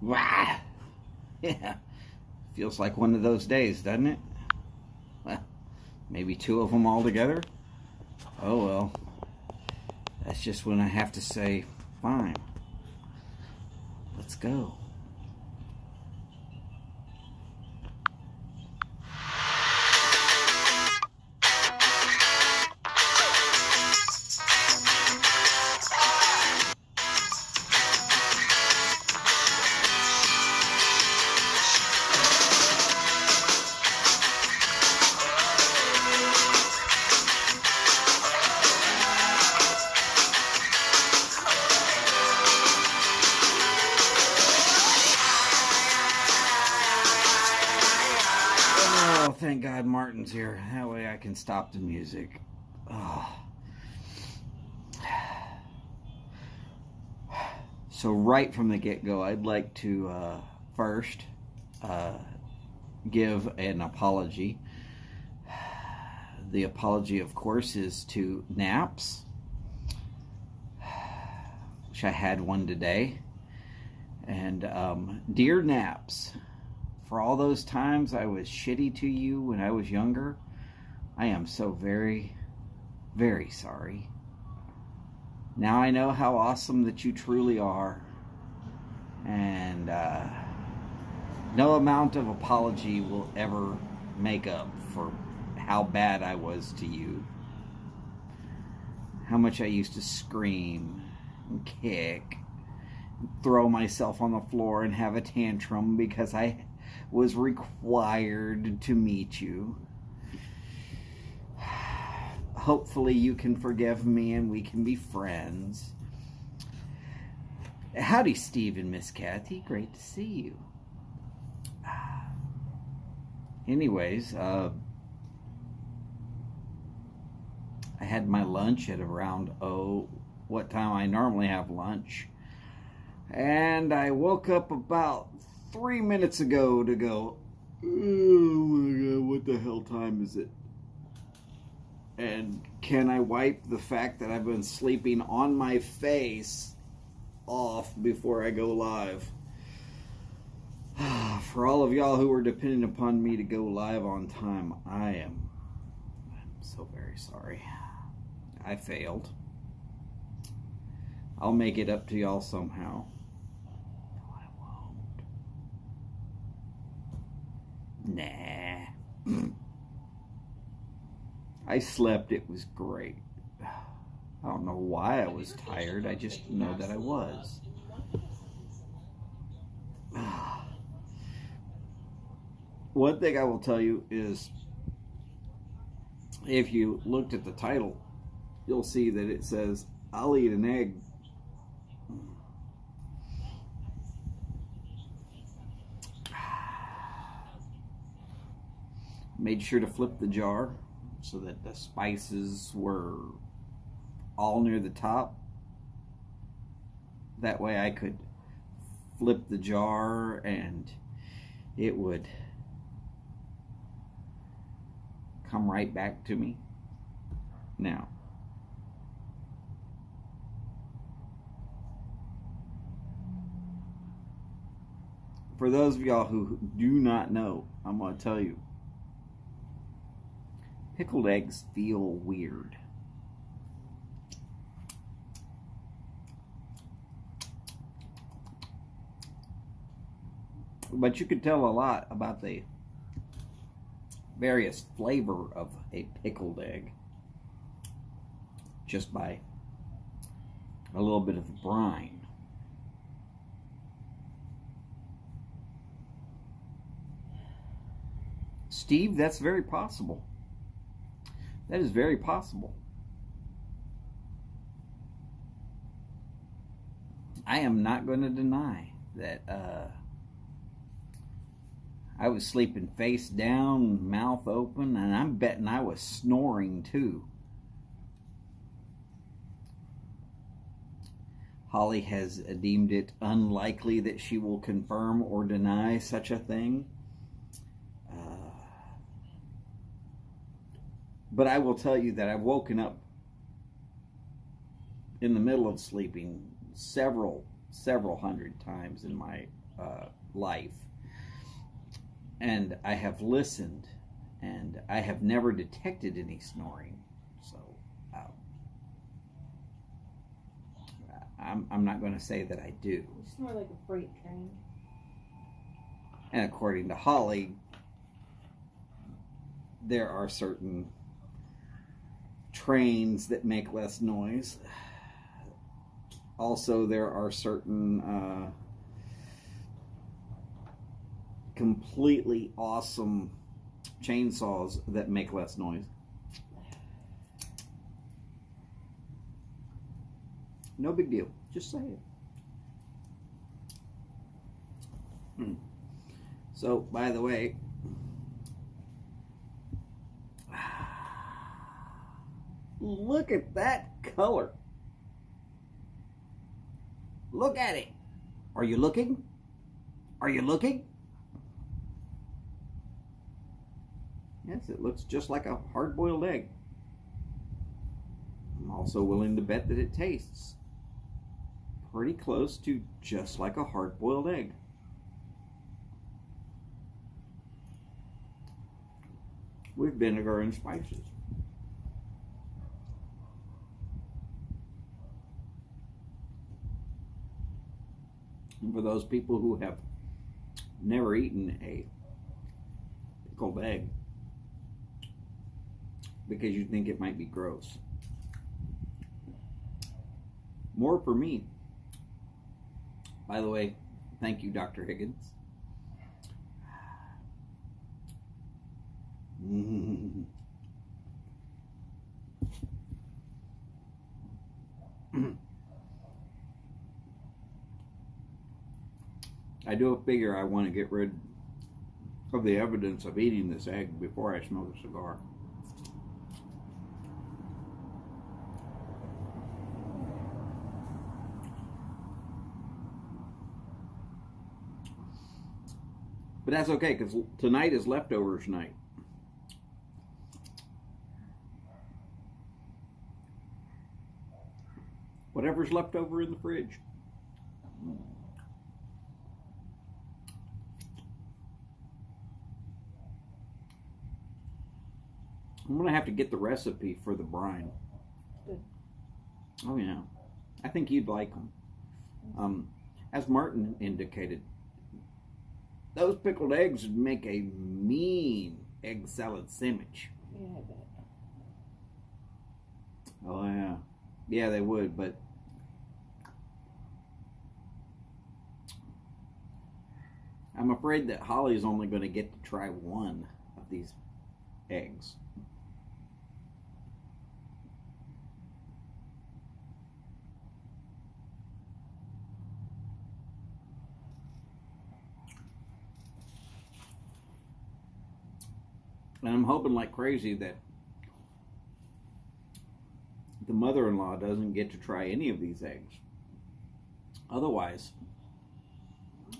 Wow. Yeah. Feels like one of those days, doesn't it? Well, maybe two of them all together. Oh well. That's just when I have to say, fine. Let's go. Oh, thank God Martin's here. That way I can stop the music. Oh. So right from the get-go, I'd like to first give an apology. The apology, of course, is to naps. Wish I had one today. And dear naps, for all those times I was shitty to you when I was younger, I am so very, very sorry. Now I know how awesome that you truly are, and no amount of apology will ever make up for how bad I was to you. How much I used to scream and kick, and throw myself on the floor and have a tantrum because I was required to meet you. Hopefully you can forgive me and we can be friends. Howdy, Steve and Miss Kathy. Great to see you. Anyways, I had my lunch at around, what time I normally have lunch. And I woke up about 3 minutes ago to go, oh my God, what the hell time is it? And can I wipe the fact that I've been sleeping on my face off before I go live? For all of y'all who are depending upon me to go live on time, I'm so very sorry. I failed. I'll make it up to y'all somehow. No, I won't. Nah. I slept. It was great. I don't know why I was tired. I just know that I was. One thing I will tell you is, if you looked at the title, you'll see that it says, I'll eat an egg. Made sure to flip the jar so that the spices were all near the top. That way I could flip the jar and it would come right back to me. Now, for those of y'all who do not know, I'm going to tell you, pickled eggs feel weird. But you can tell a lot about the various flavor of a pickled egg just by a little bit of brine. Steve, that's very possible. That is very possible. I am not going to deny that I was sleeping face down, mouth open, and I'm betting I was snoring too. Holly has deemed it unlikely that she will confirm or deny such a thing. But I will tell you that I've woken up in the middle of sleeping several hundred times in my life, and I have listened, and I have never detected any snoring. So I'm not going to say that I do. You snore like a freight train. And according to Holly, there are certain trains that make less noise. Also, there are certain completely awesome chainsaws that make less noise. No big deal. Just say it. So, by the way, look at that color. Look at it. Are you looking? Are you looking? Yes, it looks just like a hard-boiled egg. I'm also willing to bet that it tastes pretty close to just like a hard-boiled egg. With vinegar and spices. And for those people who have never eaten a pickled egg because you think it might be gross, more for me. By the way, thank you, Dr. Higgins. I do figure I want to get rid of the evidence of eating this egg before I smoke a cigar. But that's okay, because tonight is leftovers night. Whatever's left over in the fridge. I'm going to have to get the recipe for the brine. Good. Oh, yeah. I think you'd like them. As Martin indicated, those pickled eggs would make a mean egg salad sandwich. Yeah, I bet. Oh, yeah. Yeah, they would, but I'm afraid that Holly's only going to get to try one of these eggs. And I'm hoping like crazy that the mother-in-law doesn't get to try any of these eggs. Otherwise,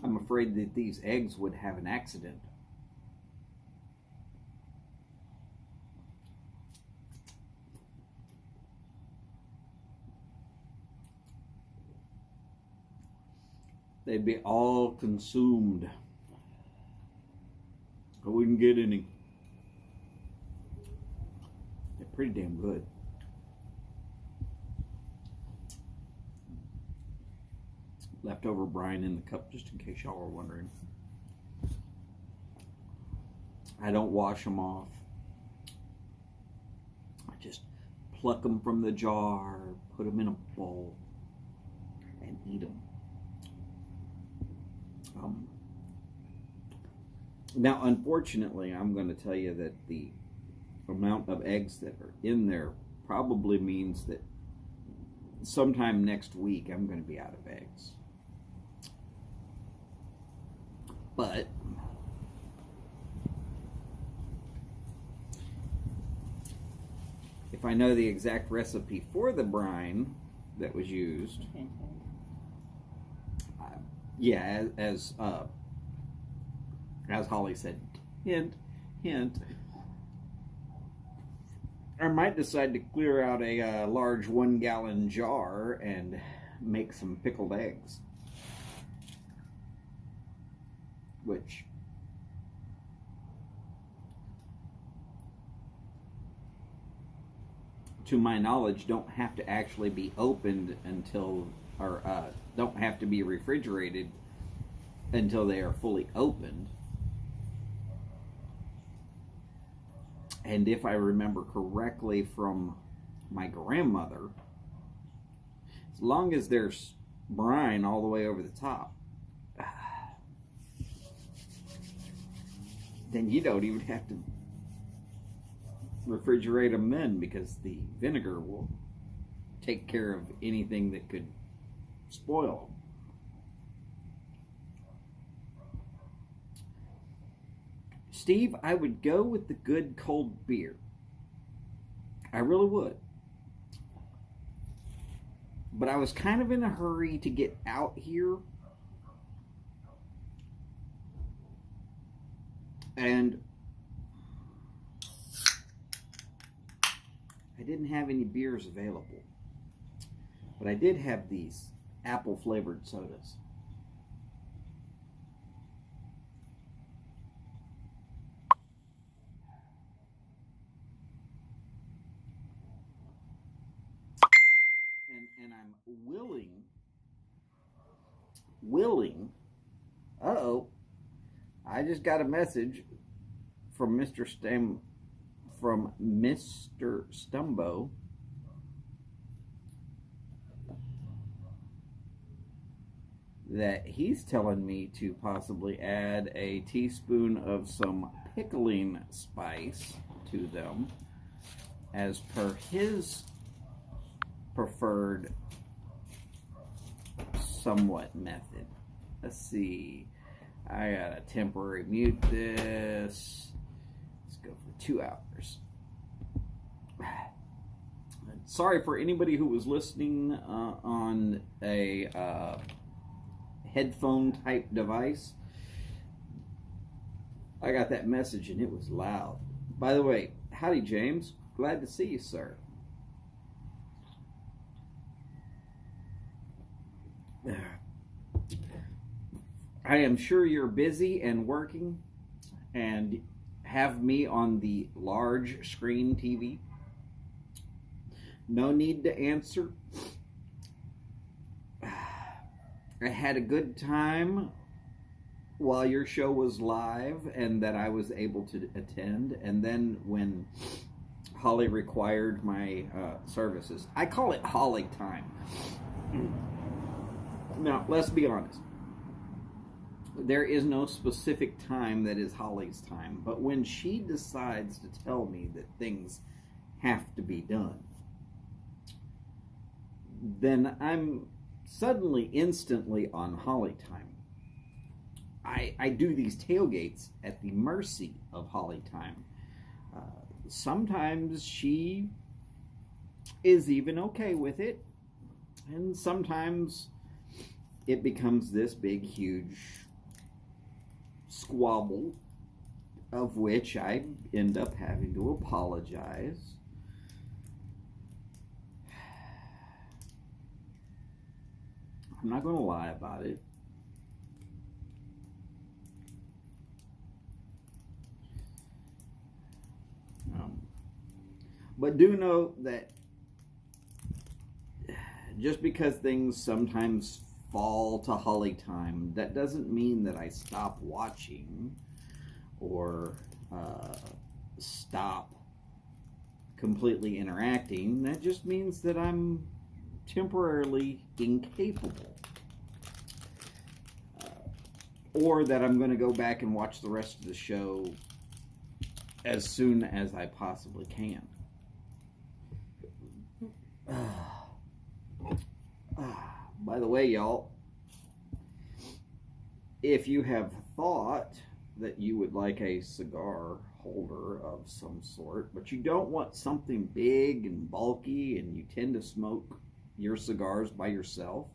I'm afraid that these eggs would have an accident. They'd be all consumed. I wouldn't get any. They're pretty damn good. Leftover brine in the cup, just in case y'all are wondering. I don't wash them off. I just pluck them from the jar, put them in a bowl, and eat them. Now, unfortunately, I'm going to tell you that the amount of eggs that are in there probably means that sometime next week I'm going to be out of eggs. But if I know the exact recipe for the brine that was used, yeah, as Holly said, hint, hint, I might decide to clear out a large 1-gallon jar and make some pickled eggs. which to my knowledge don't have to actually be opened until, or don't have to be refrigerated until they are fully opened. And if I remember correctly from my grandmother, as long as there's brine all the way over the top, then you don't even have to refrigerate them then, because the vinegar will take care of anything that could spoil them. Steve, I would go with the good cold beer. I really would. But I was kind of in a hurry to get out here. And I didn't have any beers available. But I did have these apple flavored sodas. And I'm willing, uh-oh, I just got a message from Mr. Stumbo. That he's telling me to possibly add a teaspoon of some pickling spice to them as per his preferred somewhat method. Let's see. I gotta temporary mute this. Let's go for 2 hours. Sorry for anybody who was listening on a headphone type device. I got that message and it was loud. By the way, howdy James. Glad to see you, sir. I am sure you're busy and working and have me on the large screen TV. No need to answer. I had a good time while your show was live and that I was able to attend. And then when Holly required my services, I call it Holly time. Now, let's be honest. There is no specific time that is Holly's time, but when she decides to tell me that things have to be done, then I'm suddenly, instantly on Holly time. I do these tailgates at the mercy of Holly time. Sometimes she is even okay with it, and sometimes it becomes this big, huge squabble, of which I end up having to apologize. I'm not going to lie about it. But do know that just because things sometimes fall to Holly time, that doesn't mean that I stop watching or stop completely interacting. That just means that I'm temporarily incapable. Or that I'm going to go back and watch the rest of the show as soon as I possibly can. By the way, y'all, if you have thought that you would like a cigar holder of some sort, but you don't want something big and bulky, and you tend to smoke your cigars by yourself,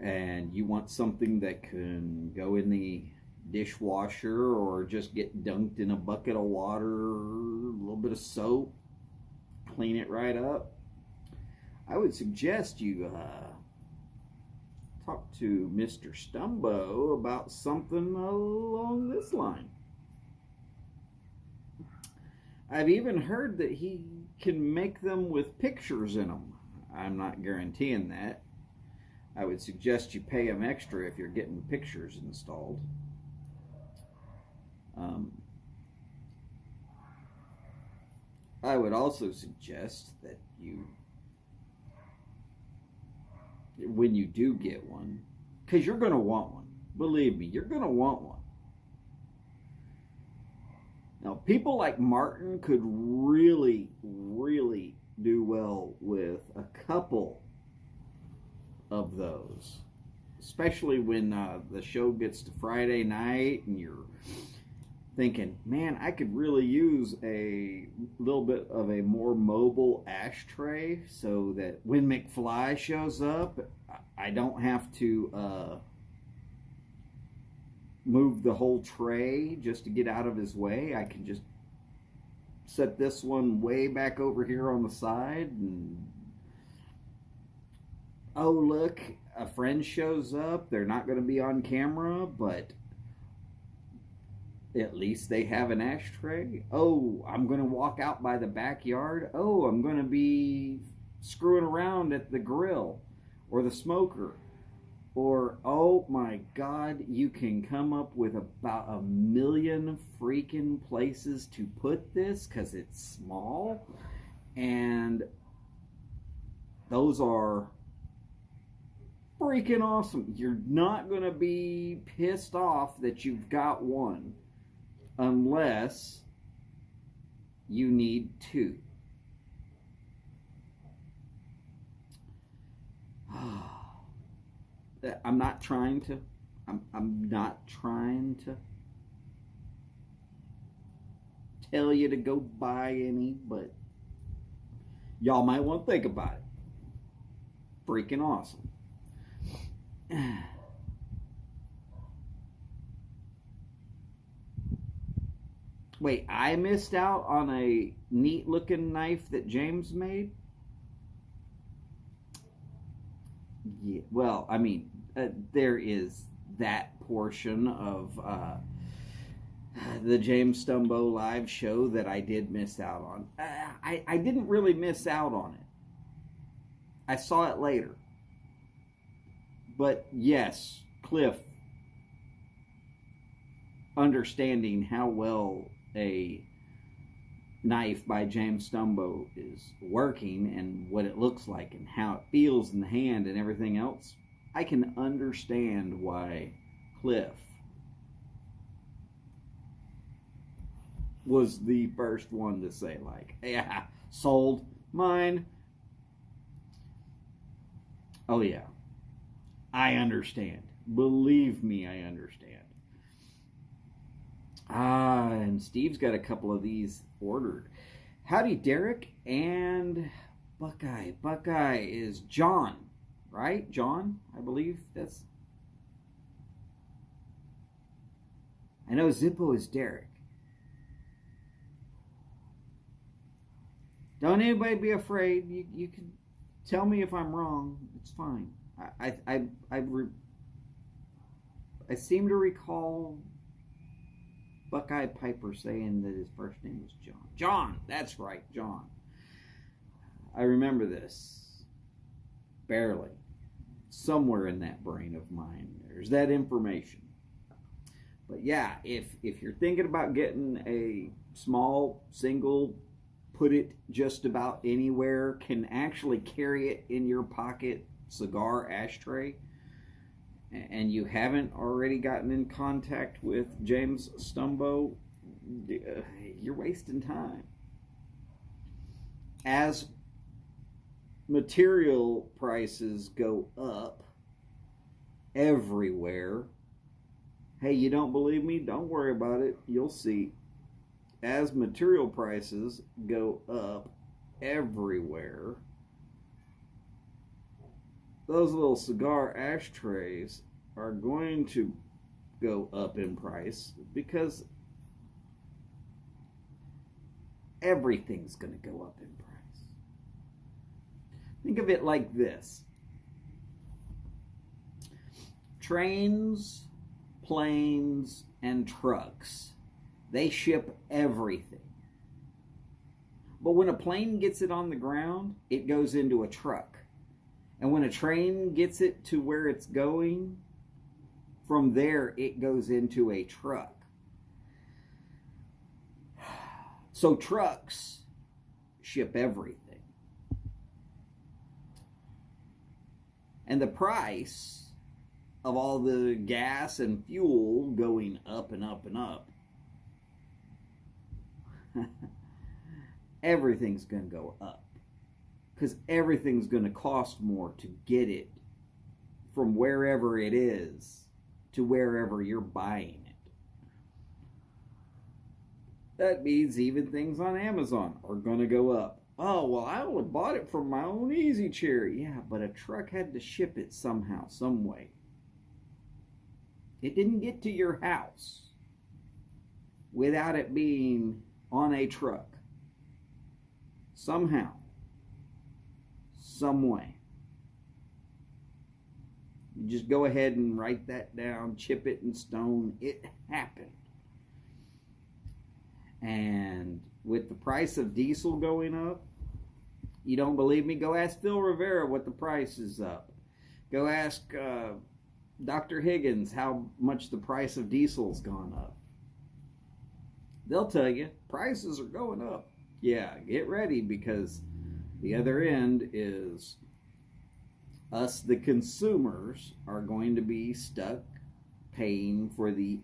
and you want something that can go in the dishwasher or just get dunked in a bucket of water, a little bit of soap, clean it right up, I would suggest you talk to Mr. Stumbo about something along this line. I've even heard that he can make them with pictures in them. I'm not guaranteeing that. I would suggest you pay him extra if you're getting pictures installed. I would also suggest that you, when you do get one, because you're going to want one. Believe me, you're going to want one. Now, people like Martin could really, really do well with a couple of those, especially when the show gets to Friday night and you're thinking, man, I could really use a little bit of a more mobile ashtray so that when McFly shows up, I don't have to move the whole tray just to get out of his way. I can just set this one way back over here on the side, and oh, look, a friend shows up. They're not going to be on camera, but at least they have an ashtray. Oh, I'm going to walk out by the backyard. Oh, I'm going to be screwing around at the grill or the smoker. Or, oh my God, you can come up with about 1 million freaking places to put this because it's small. And those are freaking awesome. You're not going to be pissed off that you've got one unless you need two. I'm not trying to tell you to go buy any, but y'all might want to think about it. Freaking awesome. Wait, I missed out on a neat looking knife that James made? Yeah, well, I mean, there is that portion of the James Stumbo live show that I did miss out on. I didn't really miss out on it. I saw it later. But yes, Cliff, understanding how well a knife by James Stumbo is working and what it looks like and how it feels in the hand and everything else, I can understand why Cliff was the first one to say, like, yeah, sold mine. Oh yeah, I understand. Believe me, I understand. And Steve's got a couple of these ordered. Howdy, Derek and Buckeye. Buckeye is John, right? John, I believe that's... I know Zippo is Derek. Don't anybody be afraid. You can tell me if I'm wrong. It's fine. I seem to recall Buckeye Piper saying that his first name was John. John, that's right, John. I remember this. Barely. Somewhere in that brain of mine, there's that information. But yeah, if you're thinking about getting a small, single, put it just about anywhere, can actually carry it in your pocket cigar ashtray, and you haven't already gotten in contact with James Stumbo, you're wasting time. As material prices go up everywhere, hey, you don't believe me? Don't worry about it. You'll see. As material prices go up everywhere, those little cigar ashtrays are going to go up in price because everything's going to go up in price. Think of it like this. trains, planes, and trucks, they ship everything. But when a plane gets it on the ground, it goes into a truck. And when a train gets it to where it's going, from there it goes into a truck. So trucks ship everything. And the price of all the gas and fuel going up and up and up, everything's going to go up. Because everything's going to cost more to get it from wherever it is to wherever you're buying it. That means even things on Amazon are going to go up. Oh, well, I only bought it from my own easy chair. Yeah, but a truck had to ship it somehow, some way. It didn't get to your house without it being on a truck. Somehow. Some way. You just go ahead and write that down, chip it in stone. It happened. And with the price of diesel going up, you don't believe me? Go ask Phil Rivera what the price is up. Go ask Dr. Higgins how much the price of diesel's gone up. They'll tell you prices are going up. Yeah, get ready, because the other end is us, the consumers, are going to be stuck paying for the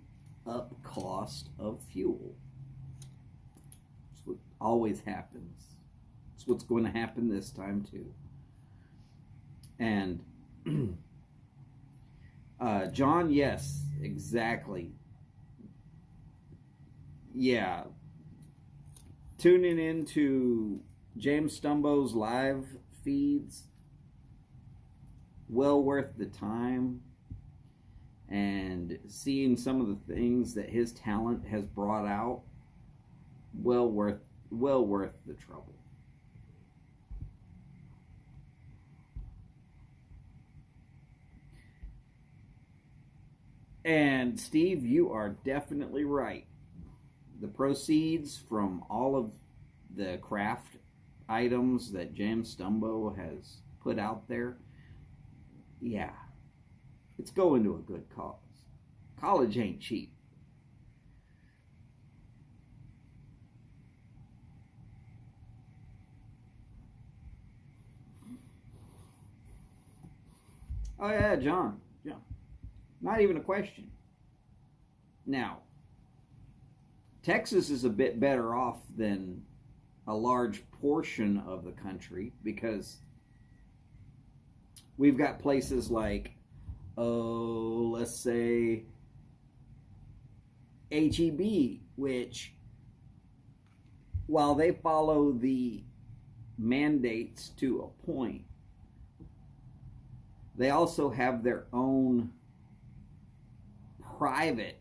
up cost of fuel. That's what always happens. It's what's going to happen this time too. And John, yes, exactly. Yeah. Tuning into James Stumbo's live feeds, well worth the time. And seeing some of the things that his talent has brought out, well worth the trouble. And Steve, you are definitely right. The proceeds from all of the craft items that James Stumbo has put out there, yeah, it's going to a good cause. College ain't cheap. Oh yeah, John. Yeah. Not even a question. Now, Texas is a bit better off than a large portion of the country, because we've got places like, let's say HEB, which, while they follow the mandates to a point, they also have their own private,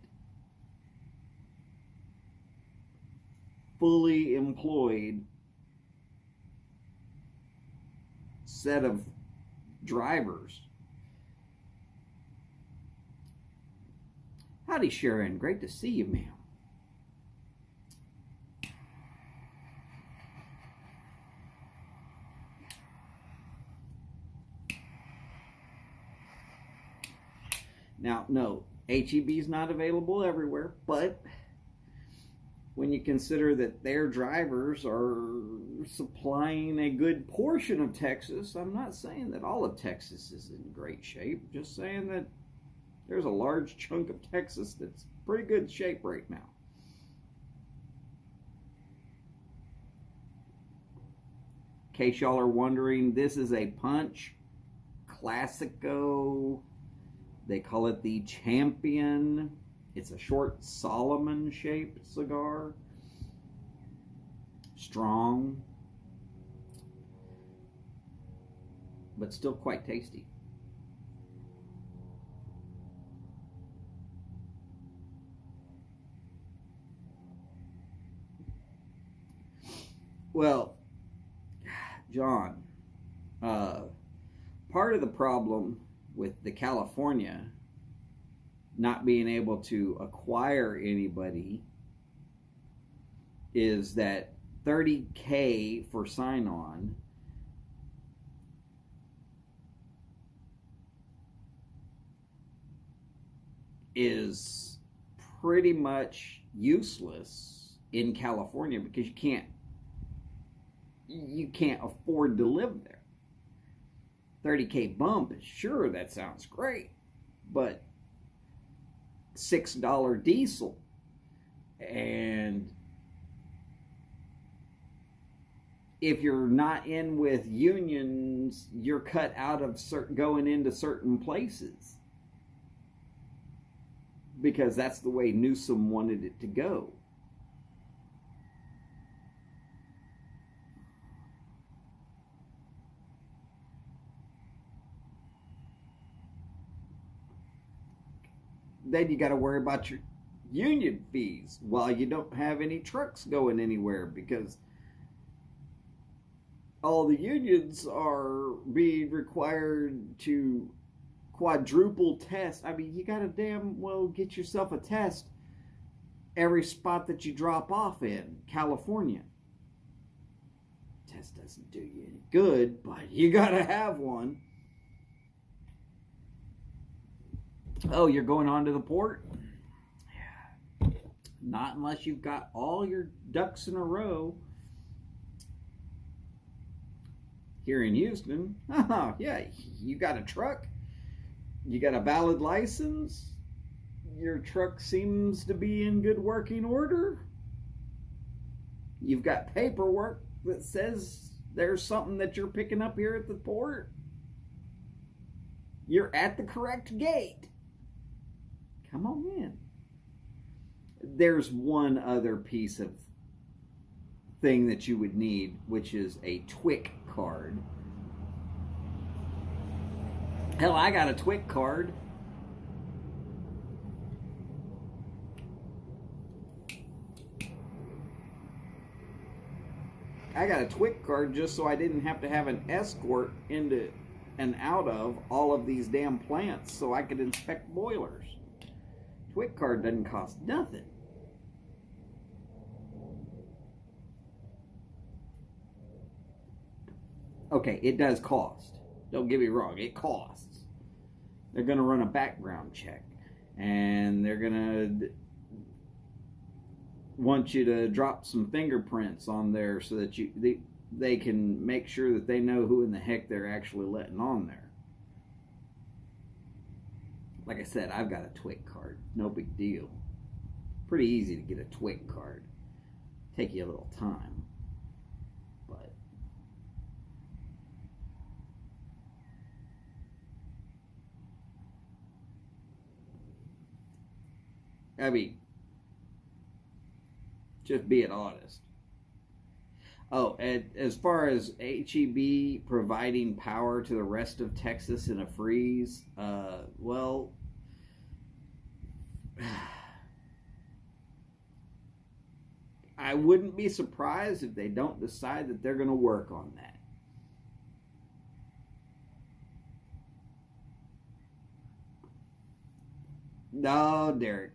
fully employed set of drivers. Howdy, Sharon. Great to see you, ma'am. Now, no, HEB is not available everywhere, but when you consider that their drivers are supplying a good portion of Texas, I'm not saying that all of Texas is in great shape, just saying that there's a large chunk of Texas that's pretty good shape right now. In case y'all are wondering, this is a Punch Classico. They call it the Champion. It's a short Solomon shaped cigar. Strong, but still quite tasty. Well, John, part of the problem with the California not being able to acquire anybody is that $30K for sign-on is pretty much useless in California because you can't afford to live there. $30K bump is sure, that sounds great, but $6 diesel, and if you're not in with unions, you're cut out of going into certain places because that's the way Newsom wanted it to go. Then you got to worry about your union fees while you don't have any trucks going anywhere because all the unions are being required to quadruple test. I mean, you got to damn well get yourself a test every spot that you drop off in California. Test doesn't do you any good, but you got to have one. Oh, you're going on to the port? Yeah. Not unless you've got all your ducks in a row. Here in Houston, oh, yeah, you got a truck, you got a valid license, your truck seems to be in good working order, you've got paperwork that says there's something that you're picking up here at the port, you're at the correct gate. Come on in. There's one other piece of thing that you would need, which is a TWIC card. Hell, I got a TWIC card. I got a TWIC card just so I didn't have to have an escort into and out of all of these damn plants so I could inspect boilers. TWIC card doesn't cost nothing. Okay, it does cost. Don't get me wrong, it costs. They're going to run a background check, and they're going to want you to drop some fingerprints on there so that they can make sure that they know who in the heck they're actually letting on there. Like I said, I've got a TWIC card. No big deal. Pretty easy to get a TWIC card. Take you a little time. But I mean, just being honest. Oh, and as far as HEB providing power to the rest of Texas in a freeze, well, I wouldn't be surprised if they don't decide that they're going to work on that. No, Derek,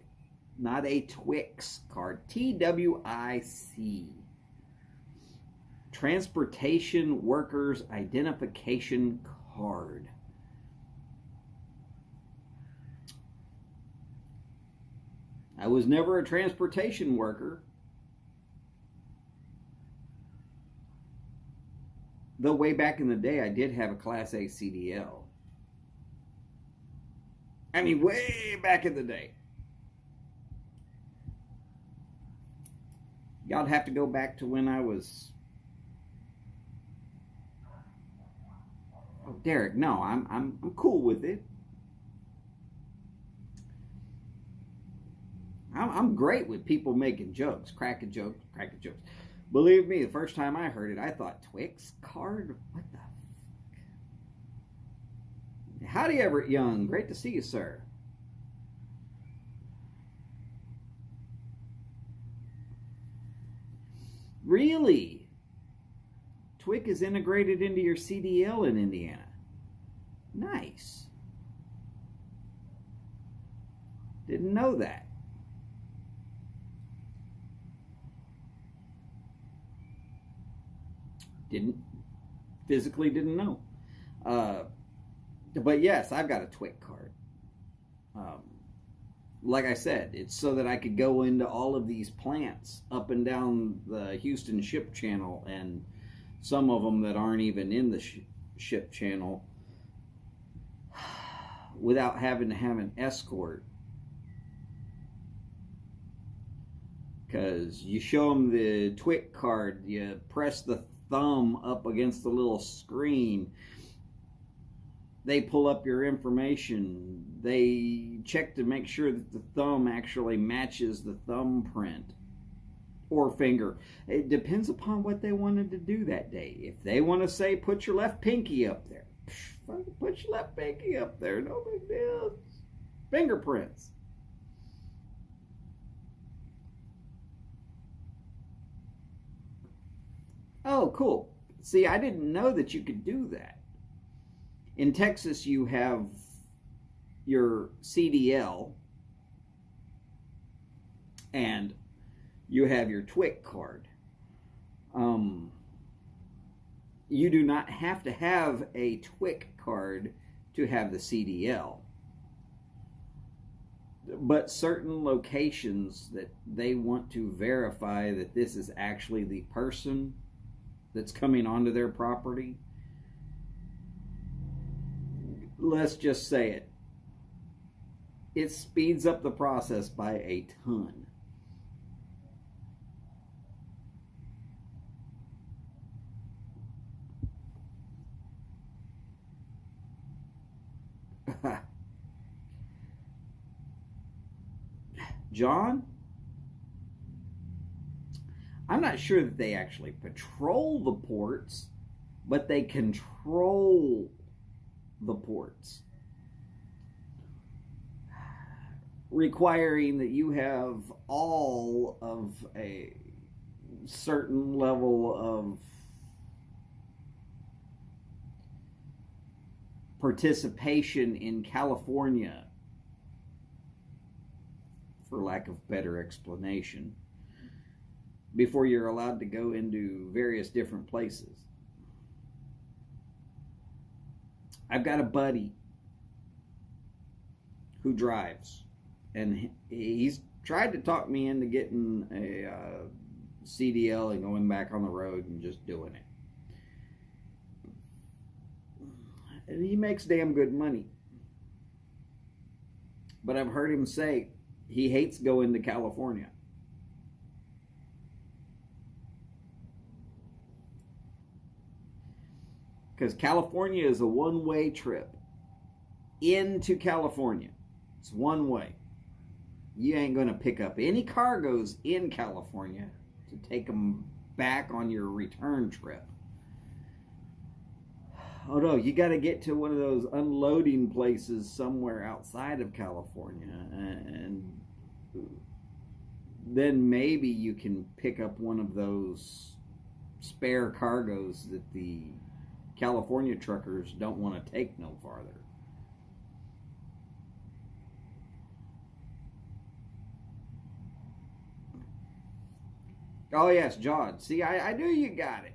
not a Twix card. TWIC. Transportation Workers Identification Card. I was never a transportation worker. Though way back in the day, I did have a Class A CDL. I mean, way back in the day. Y'all have to go back to when I was... Oh, Derek, no, I'm cool with it. I'm great with people making jokes, cracking jokes. Believe me, the first time I heard it, I thought, Twix card? What the fuck? Howdy, Everett Young. Great to see you, sir. Really? TWIC is integrated into your CDL in Indiana. Nice. Didn't know that. Physically didn't know. But yes, I've got a TWIC card. Like I said, it's so that I could go into all of these plants up and down the Houston ship channel, and some of them that aren't even in the ship channel, without having to have an escort. Because you show them the TWIC card, you press the thumb up against the little screen, they pull up your information, they check to make sure that the thumb actually matches the thumbprint or finger. It depends upon what they wanted to do that day. If they want to say, put your left pinky up there, put your left pinky up there, no big deal. Fingerprints. Oh, cool. See, I didn't know that you could do that. In Texas, you have your CDL and you have your TWIC card. You do not have to have a TWIC card to have the CDL. But certain locations that they want to verify that this is actually the person that's coming onto their property, let's just say it, it speeds up the process by a ton. John, I'm not sure that they actually patrol the ports, but they control the ports, requiring that you have all of a certain level of participation in California, for lack of better explanation, before you're allowed to go into various different places. I've got a buddy who drives, and he's tried to talk me into getting a CDL and going back on the road and just doing it. And he makes damn good money. But I've heard him say he hates going to California. Because California is a one-way trip into California. It's one way. You ain't going to pick up any cargoes in California to take them back on your return trip. Oh no, you got to get to one of those unloading places somewhere outside of California, and then maybe you can pick up one of those spare cargoes that the California truckers don't want to take no farther. Oh yes, John. See, I knew you got it.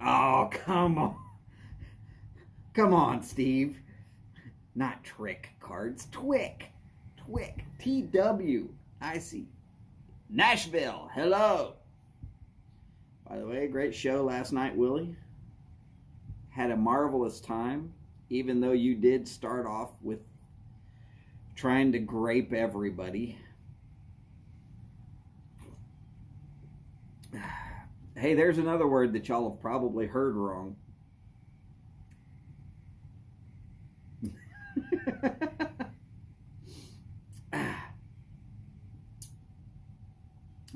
Oh, come on. Come on, Steve. Not trick cards. TWIC. TWIC. T-W-I-C. Nashville. Hello. By the way, great show last night, Willie. Had a marvelous time, even though you did start off with trying to grape everybody. Hey, there's another word that y'all have probably heard wrong.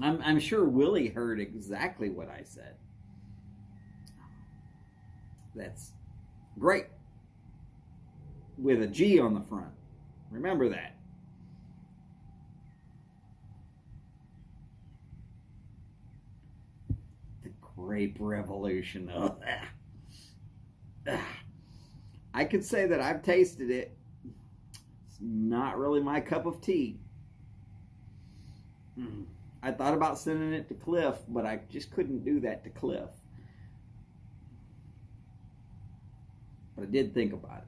I'm sure Willie heard exactly what I said. That's great. With a G on the front. Remember that. The grape revolution. Oh, I could say that I've tasted it. It's not really my cup of tea. I thought about sending it to Cliff, but I just couldn't do that to Cliff. But I did think about it.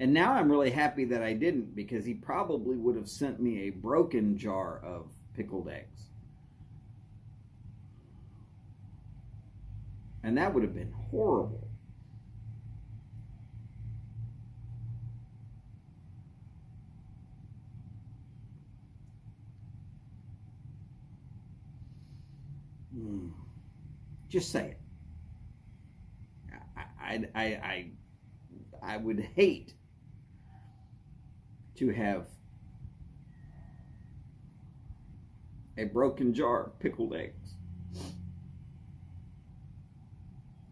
And now I'm really happy that I didn't, because he probably would have sent me a broken jar of pickled eggs. And that would have been horrible. Just say it. I would hate to have a broken jar of pickled eggs.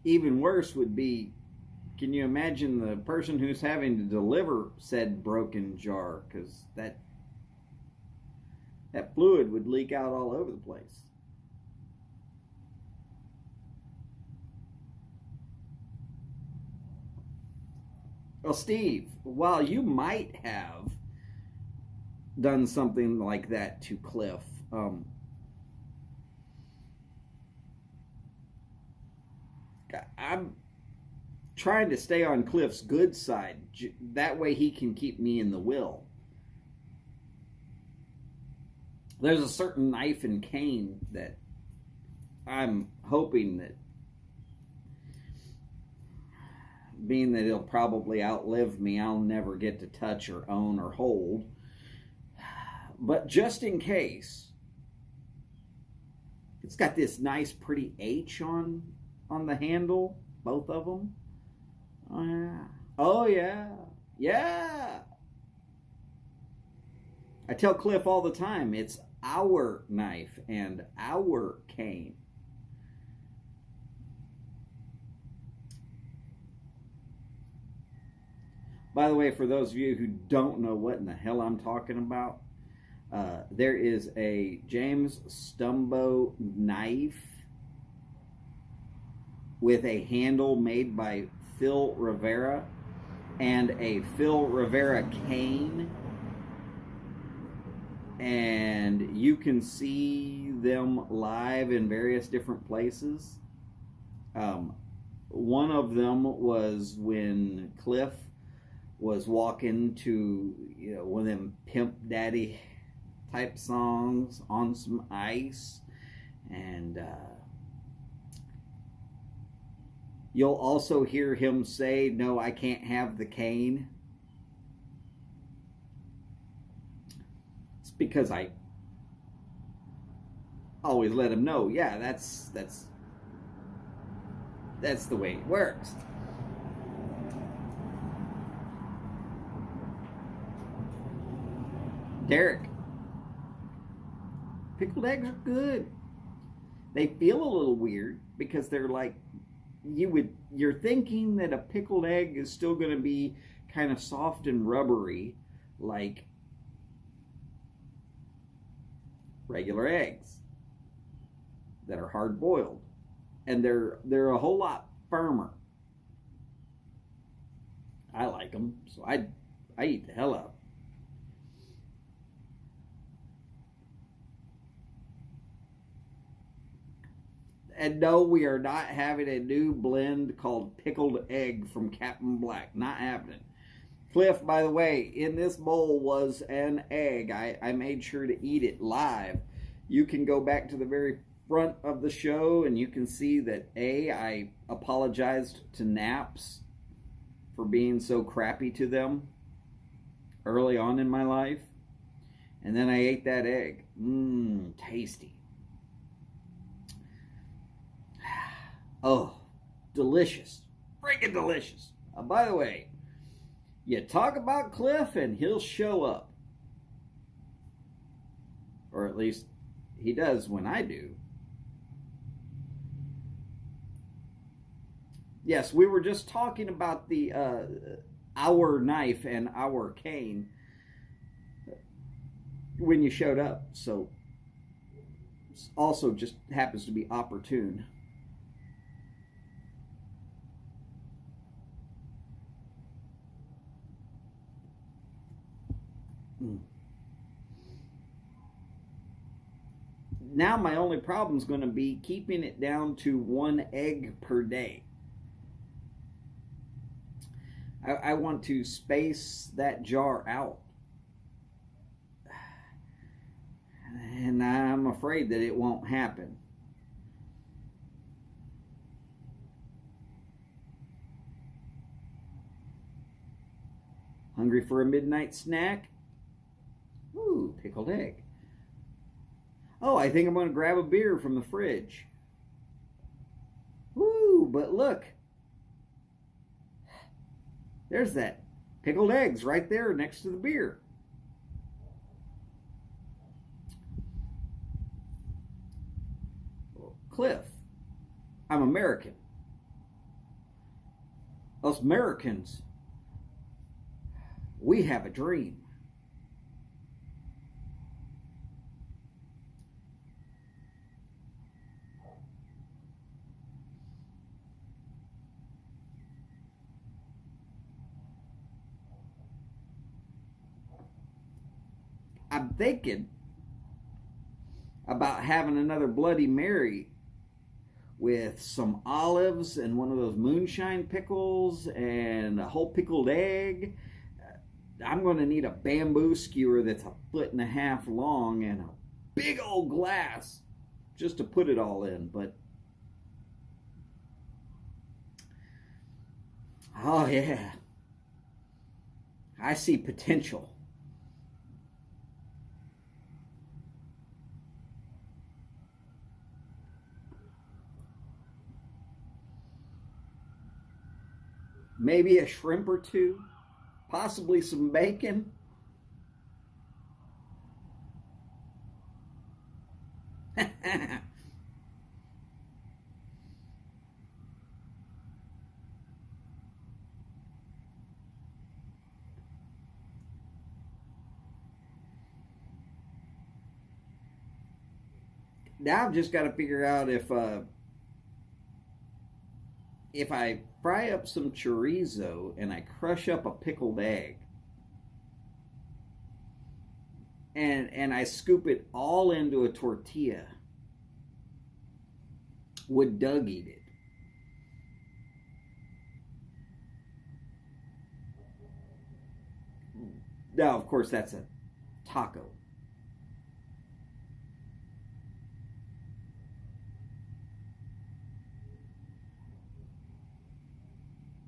Even worse would be, can you imagine the person who's having to deliver said broken jar? Because that fluid would leak out all over the place. Well, Steve, while you might have done something like that to Cliff, I'm trying to stay on Cliff's good side. That way he can keep me in the will. There's a certain knife and cane that I'm hoping that, being that he'll probably outlive me, I'll never get to touch or own or hold. But just in case, it's got this nice pretty H on the handle, both of them. Oh yeah. Oh yeah. Yeah. I tell Cliff all the time, it's our knife and our cane. By the way, for those of you who don't know what in the hell I'm talking about, there is a James Stumbo knife with a handle made by Phil Rivera and a Phil Rivera cane. And you can see them live in various different places. One of them was when Cliff was walking to, one of them Pimp Daddy type songs, On Some Ice. And you'll also hear him say, "No, I can't have the cane." It's because I always let him know, yeah, that's the way it works. Derek, pickled eggs are good. They feel a little weird because they're like, you're thinking that a pickled egg is still going to be kind of soft and rubbery like regular eggs that are hard boiled, and they're a whole lot firmer. I like them, so I eat the hell out of them. And no, we are not having a new blend called Pickled Egg from Captain Black. Not happening. Cliff, by the way, in this bowl was an egg. I made sure to eat it live. You can go back to the very front of the show and you can see that I apologized to Naps for being so crappy to them early on in my life. And then I ate that egg. Tasty. Oh, delicious. Freaking delicious. By the way, you talk about Cliff and he'll show up. Or at least he does when I do. Yes, we were just talking about the our knife and our cane when you showed up. So it also just happens to be opportune. Now my only problem is going to be keeping it down to 1 egg per day. I want to space that jar out. And I'm afraid that it won't happen. Hungry for a midnight snack? Ooh, pickled egg. Oh, I think I'm going to grab a beer from the fridge. Ooh, but look. There's that pickled eggs right there next to the beer. Cliff, I'm American. Us Americans, we have a dream. I'm thinking about having another Bloody Mary with some olives and one of those moonshine pickles and a whole pickled egg. I'm going to need a bamboo skewer that's 1.5 feet long and a big old glass just to put it all in. But oh yeah, I see potential. Maybe a shrimp or two, possibly some bacon. Now I've just got to figure out if I fry up some chorizo and I crush up a pickled egg and I scoop it all into a tortilla, would Doug eat it? Now, of course, that's a taco.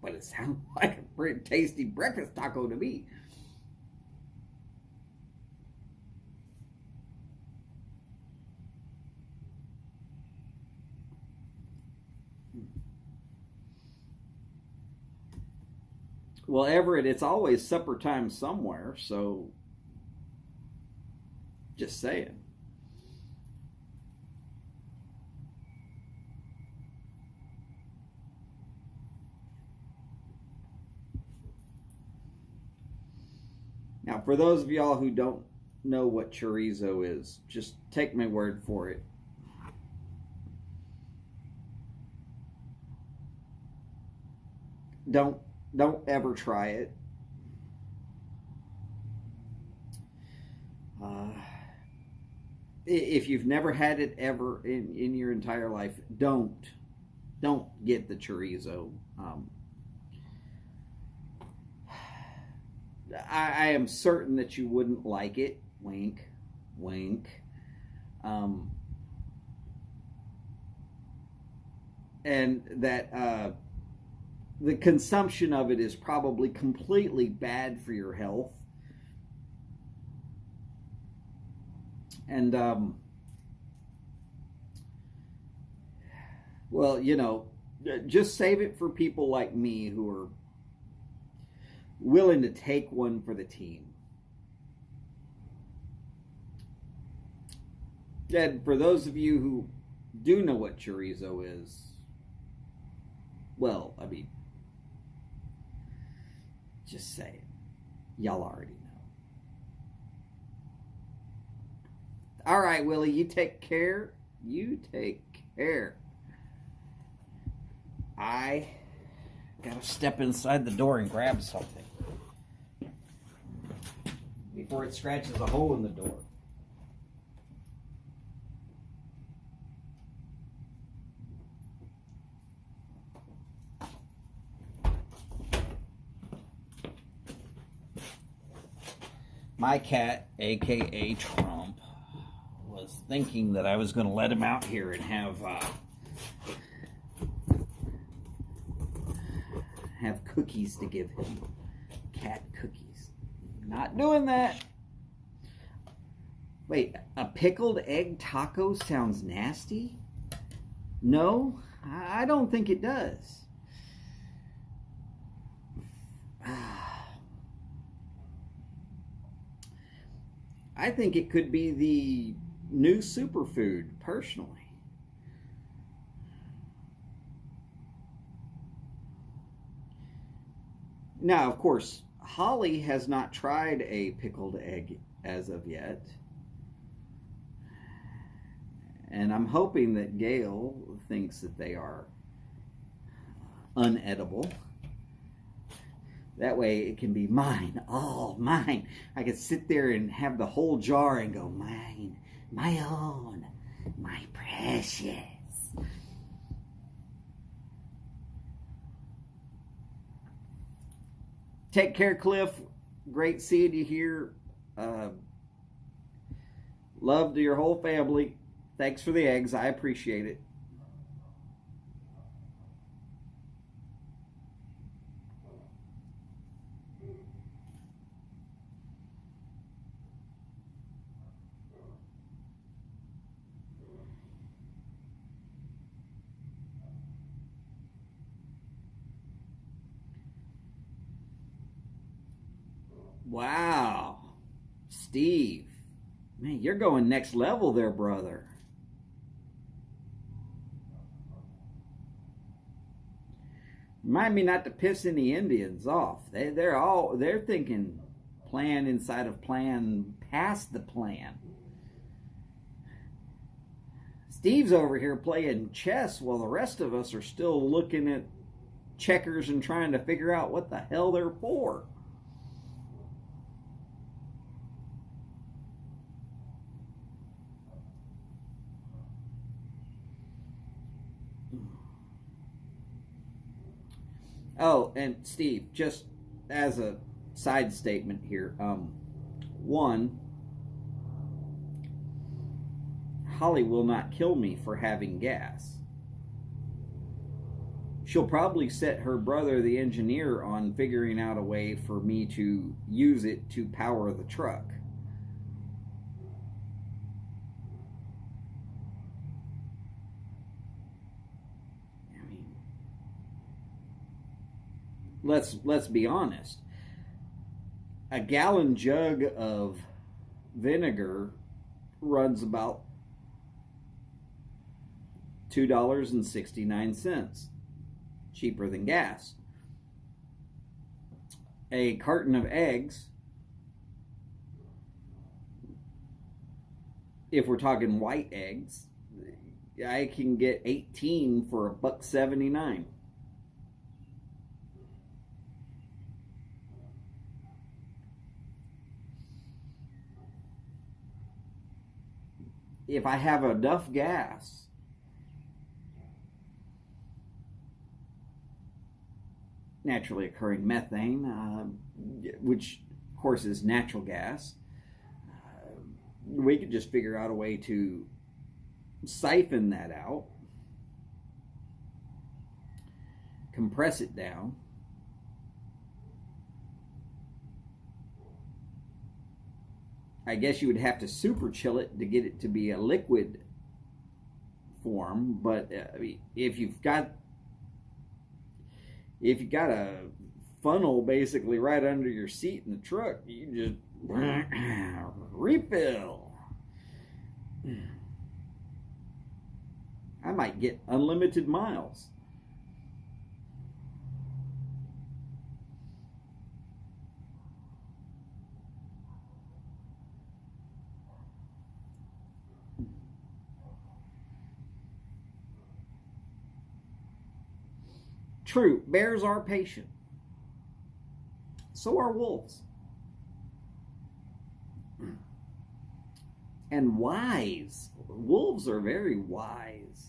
But it sounds like a pretty tasty breakfast taco to me. Well, Everett, it's always supper time somewhere, so just saying. Now, for those of y'all who don't know what chorizo is, just take my word for it. Don't ever try it. If you've never had it ever in your entire life, don't get the chorizo. I am certain that you wouldn't like it. Wink, wink. And that the consumption of it is probably completely bad for your health. And well, you know, just save it for people like me who are willing to take one for the team. And for those of you who do know what chorizo is, well, I mean, just say it. Y'all already know. All right, Willie, you take care. You take care. I gotta step inside the door and grab something. Let me before it scratches a hole in the door. My cat, aka Trump, was thinking that I was going to let him out here and have cookies to give him. Cat cookies. Not doing that. Wait, a pickled egg taco sounds nasty? No, I don't think it does. I think it could be the new superfood, personally. Now, of course, Holly has not tried a pickled egg as of yet. And I'm hoping that Gail thinks that they are unedible. That way it can be mine, all mine. I could sit there and have the whole jar and go, mine, my own, my precious. Take care, Cliff. Great seeing you here. Love to your whole family. Thanks for the eggs. I appreciate it. Wow. Steve. Man, you're going next level there, brother. Remind me not to piss any Indians off. They're thinking plan inside of plan past the plan. Steve's over here playing chess while the rest of us are still looking at checkers and trying to figure out what the hell they're for. Oh, and Steve, just as a side statement here, one, Holly will not kill me for having gas. She'll probably set her brother, the engineer, on figuring out a way for me to use it to power the truck. Let's be honest. A gallon jug of vinegar runs about $2.69, cheaper than gas. A carton of eggs, if we're talking white eggs, I can get 18 for $1.79. If I have enough gas, naturally occurring methane, which of course is natural gas, we could just figure out a way to siphon that out, compress it down, I guess you would have to super chill it to get it to be a liquid form, but I mean, if you've got a funnel basically right under your seat in the truck, you just refill. I might get unlimited miles. True, bears are patient. So are wolves. and wise. Wolves are very wise.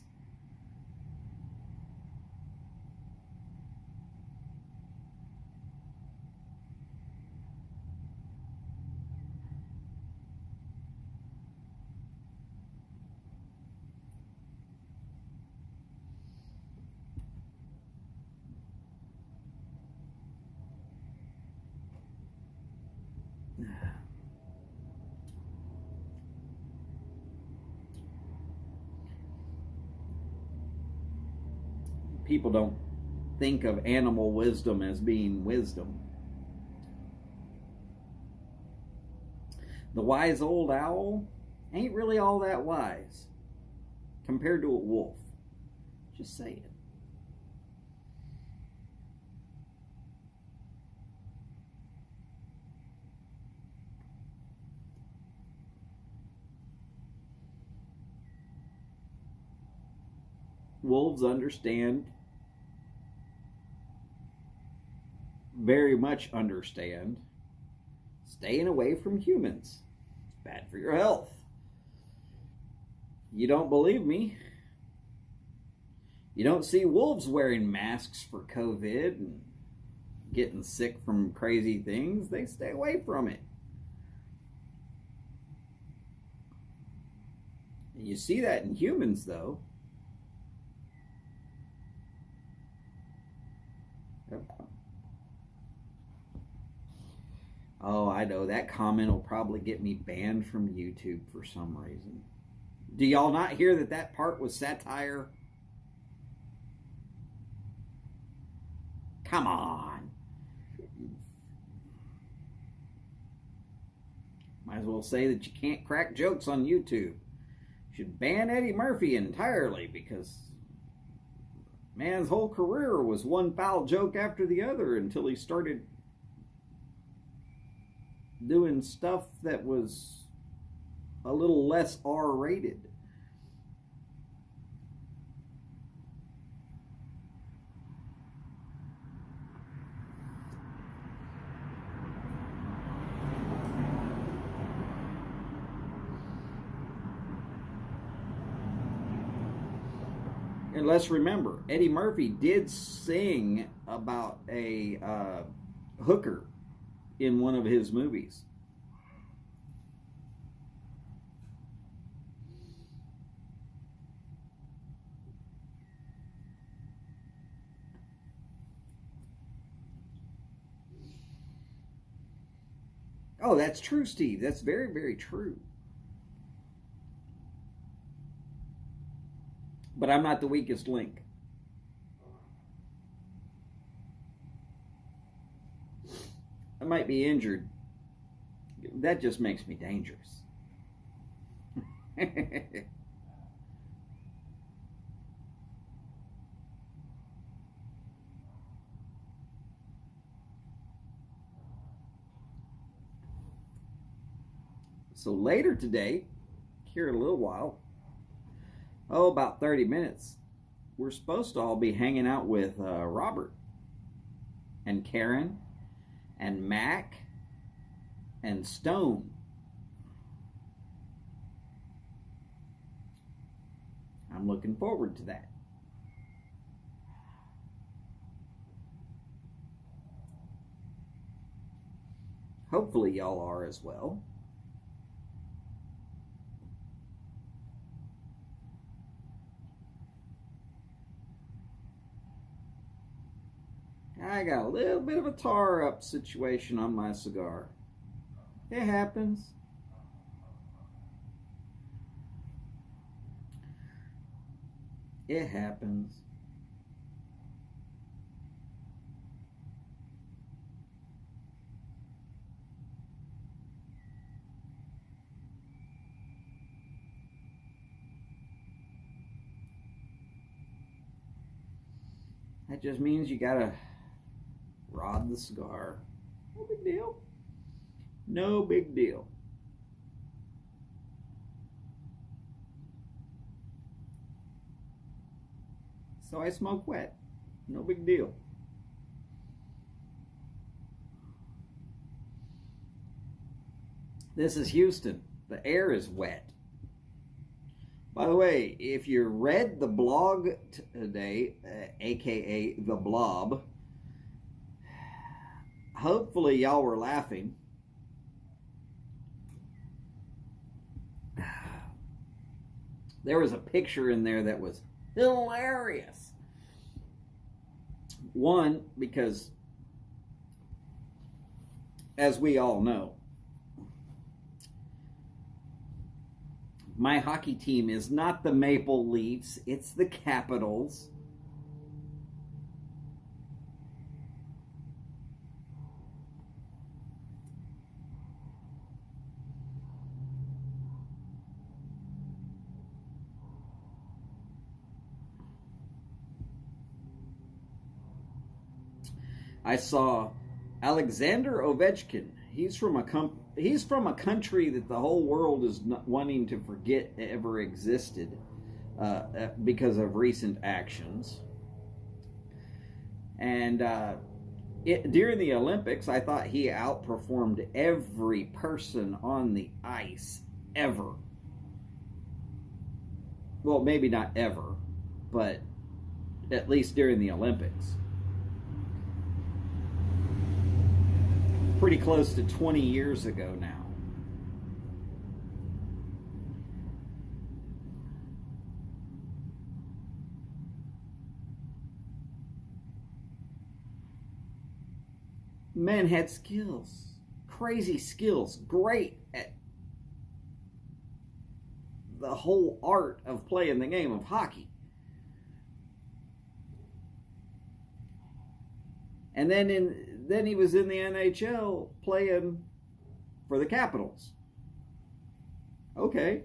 People don't think of animal wisdom as being wisdom. The wise old owl ain't really all that wise compared to a wolf. Just saying. Wolves understand, very much understand, staying away from humans. It's bad for your health. You don't believe me? You don't see wolves wearing masks for COVID and getting sick from crazy things. They stay away from it. You see that in humans, though. Oh, I know. That comment will probably get me banned from YouTube for some reason. Do y'all not hear that that part was satire? Come on. Might as well say that you can't crack jokes on YouTube. Should ban Eddie Murphy entirely because man's whole career was one foul joke after the other until he started doing stuff that was a little less R-rated. And let's remember, Eddie Murphy did sing about a hooker in one of his movies. Oh, that's true, Steve. That's very, very true. But I'm not the weakest link. I might be injured. That just makes me dangerous. So later today, here in a little while, about 30 minutes, we're supposed to all be hanging out with Robert and Karen and Mac and Stone. I'm looking forward to that. Hopefully y'all are as well. I got a little bit of a tar up situation on my cigar. It happens. It happens. That just means you gotta rod the cigar. No big deal. No big deal. So I smoke wet. No big deal. This is Houston. The air is wet. By the way, if you read the blog today, aka the blob, hopefully y'all were laughing. There was a picture in there that was hilarious. One, because as we all know, my hockey team is not the Maple Leafs, it's the Capitals. I saw Alexander Ovechkin. He's from a country that the whole world is not wanting to forget ever existed because of recent actions. And during the Olympics, I thought he outperformed every person on the ice ever. Well, maybe not ever, but at least during the Olympics. Pretty close to 20 years ago now. Man had skills, crazy skills, great at the whole art of playing the game of hockey. And then he was in the NHL playing for the Capitals. Okay.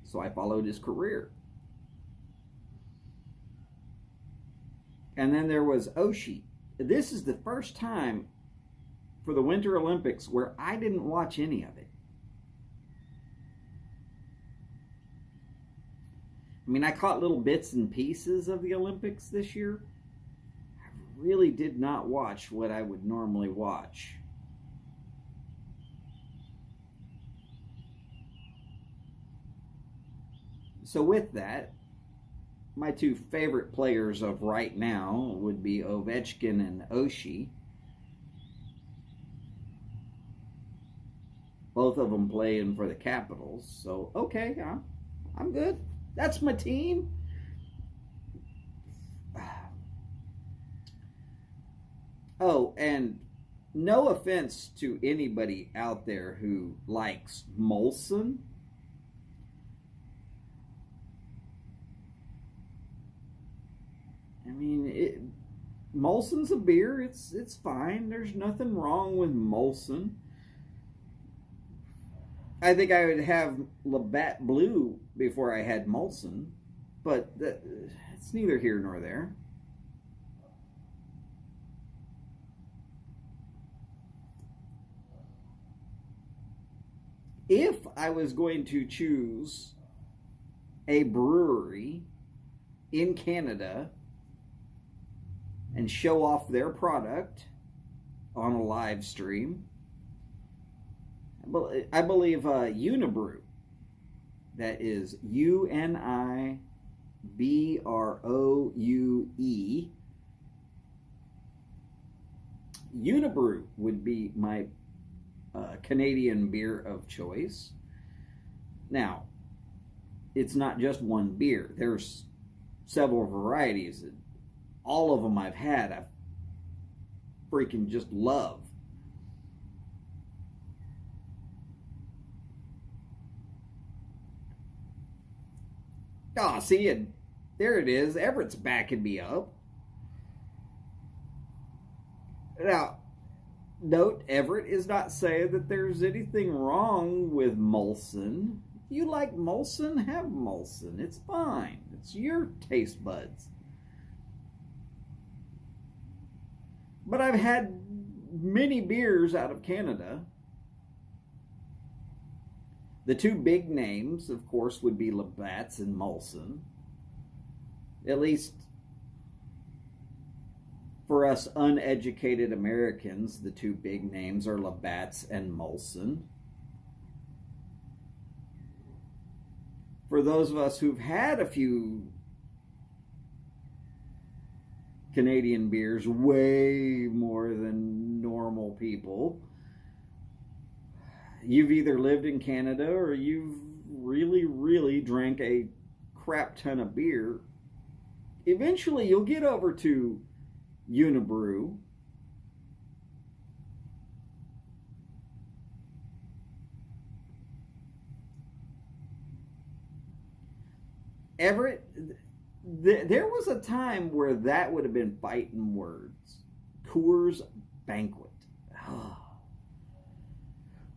So I followed his career. And then there was Oshie. This is the first time for the Winter Olympics where I didn't watch any of it. I mean, I caught little bits and pieces of the Olympics this year. I really did not watch what I would normally watch. So with that, my two favorite players of right now would be Ovechkin and Oshie. Both of them playing for the Capitals. So, okay, I'm good. That's my team. Oh, and no offense to anybody out there who likes Molson. I mean, Molson's a beer. It's fine. There's nothing wrong with Molson. I think I would have Labatt Blue before I had Molson, but it's neither here nor there. If I was going to choose a brewery in Canada and show off their product on a live stream, I believe Unibrew, that is Unibrue, Unibrew would be my Canadian beer of choice. Now, it's not just one beer. There's several varieties. All of them I've had, I freaking just love. Oh, see, and there it is. Everett's backing me up. Now, note, Everett is not saying that there's anything wrong with Molson. If you like Molson, have Molson. It's fine. It's your taste buds. But I've had many beers out of Canada. The two big names, of course, would be Labatt's and Molson. At least For us uneducated Americans, the two big names are Labatt's and Molson. For those of us who've had a few Canadian beers, way more than normal people, you've either lived in Canada or you've really drank a crap ton of beer. Eventually you'll get over to Unibrew. Everett, there was a time where that would have been fighting words. Coors Banquet.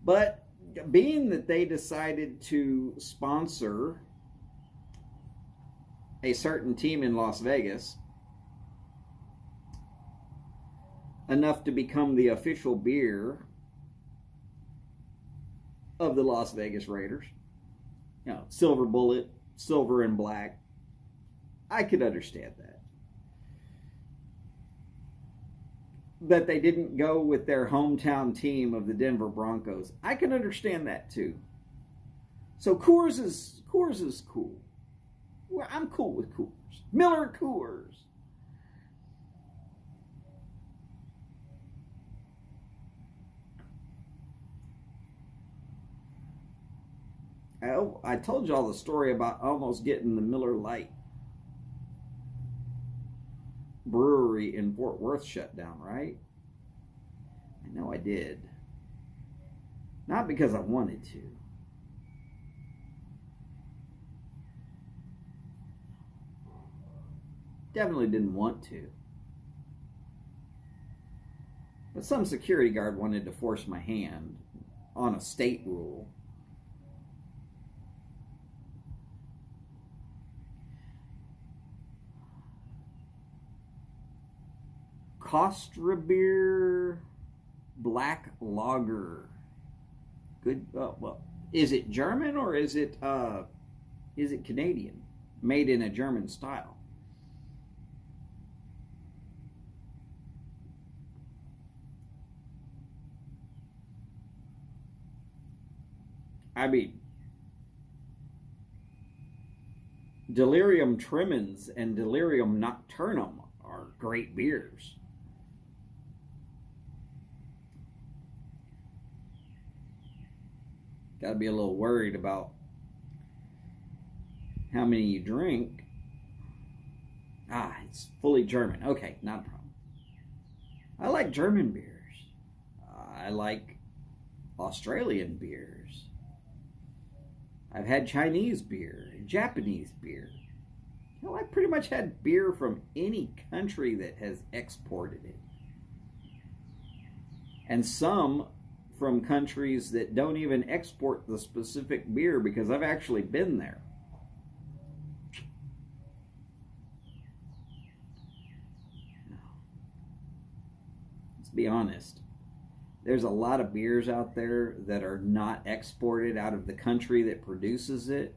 But being that they decided to sponsor a certain team in Las Vegas, enough to become the official beer of the Las Vegas Raiders, you know, silver bullet, silver and black, I could understand that. That they didn't go with their hometown team of the Denver Broncos, I can understand that too. So Coors is cool. Well, I'm cool with Coors. Miller Coors. I told y'all the story about almost getting the Miller Lite brewery in Fort Worth shut down, right? I know I did. Not because I wanted to. Definitely didn't want to. But some security guard wanted to force my hand on a state rule. Kostra beer, black lager. Good. Well, is it German or is it Canadian? Made in a German style. I mean, Delirium Tremens and Delirium Nocturnum are great beers. Got to be a little worried about how many you drink. It's fully German. Okay, not a problem. I like German beers. I like Australian beers. I've had Chinese beer and Japanese beer. You know, I've pretty much had beer from any country that has exported it. And some from countries that don't even export the specific beer because I've actually been there. Let's be honest. There's a lot of beers out there that are not exported out of the country that produces it.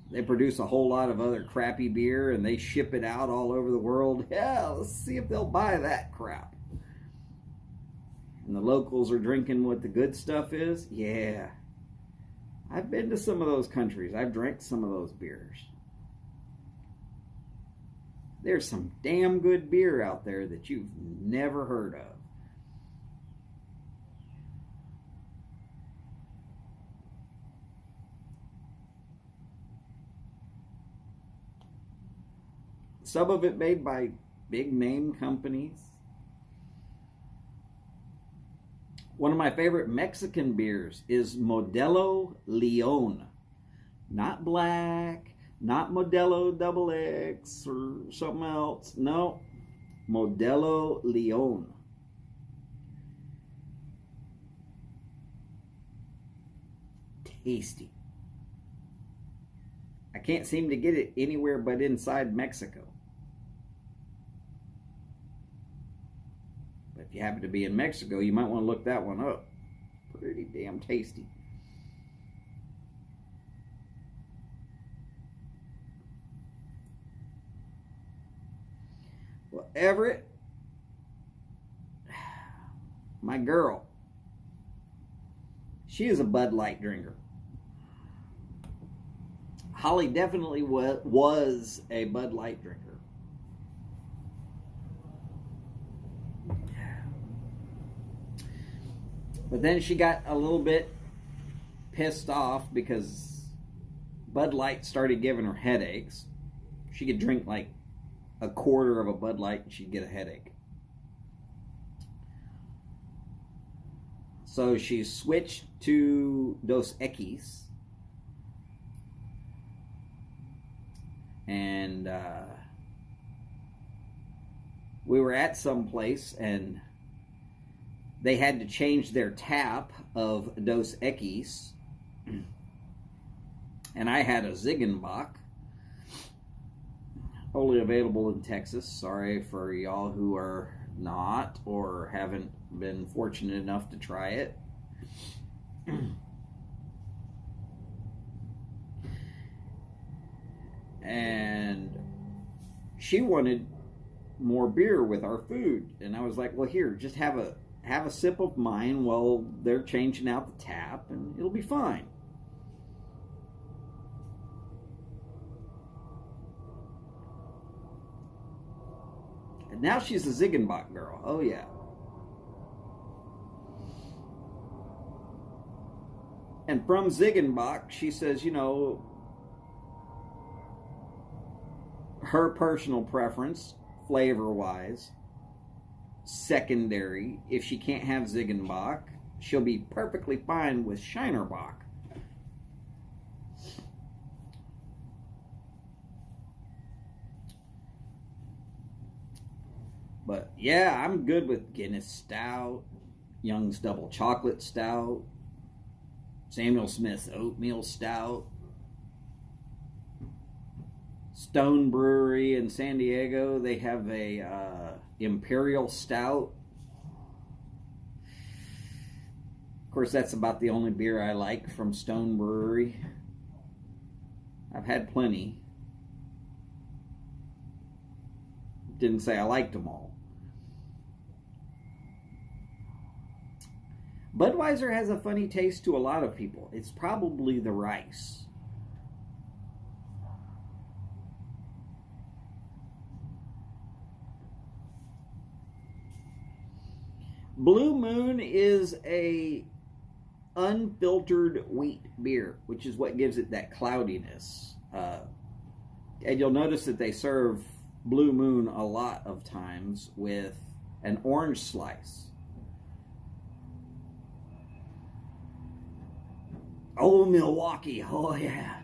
They produce a whole lot of other crappy beer and they ship it out all over the world. Yeah, let's see if they'll buy that crap. And the locals are drinking what the good stuff is. Yeah. I've been to some of those countries. I've drank some of those beers. There's some damn good beer out there that you've never heard of. Some of it made by big name companies. One of my favorite Mexican beers is Modelo Leon. Not black, not Modelo Double X or something else. No, Modelo Leon. Tasty. I can't seem to get it anywhere but inside Mexico. But if you happen to be in Mexico, you might want to look that one up. Pretty damn tasty. Everett, my girl, she is a Bud Light drinker. Holly definitely was a Bud Light drinker. But then she got a little bit pissed off because Bud Light started giving her headaches. She could drink like a quarter of a Bud Light and she'd get a headache. So she switched to Dos Equis. And we were at some place and they had to change their tap of Dos Equis. And I had a Ziegenbach. Only available in Texas. Sorry for y'all who are not or haven't been fortunate enough to try it. And she wanted more beer with our food. And I was like, well, here, just have a sip of mine while they're changing out the tap and it'll be fine. And now she's a Ziegenbach girl. Oh, yeah. And from Ziegenbach, she says, you know, her personal preference, flavor-wise, secondary. If she can't have Ziegenbach, she'll be perfectly fine with Shinerbach. But yeah, I'm good with Guinness Stout, Young's Double Chocolate Stout, Samuel Smith's Oatmeal Stout, Stone Brewery in San Diego, they have a Imperial Stout. Of course, that's about the only beer I like from Stone Brewery. I've had plenty. Didn't say I liked them all. Budweiser has a funny taste to a lot of people. It's probably the rice. Blue Moon is a unfiltered wheat beer, which is what gives it that cloudiness. And you'll notice that they serve Blue Moon a lot of times with an orange slice. Old Milwaukee, oh yeah.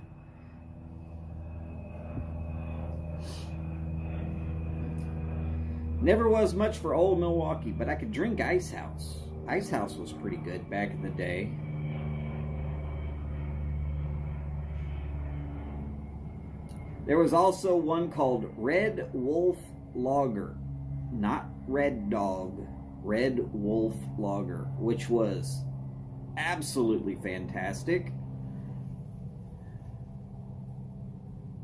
Never was much for Old Milwaukee, but I could drink Ice House. Ice House was pretty good back in the day. There was also one called Red Wolf Lager. Not Red Dog, Red Wolf Lager, which was absolutely fantastic.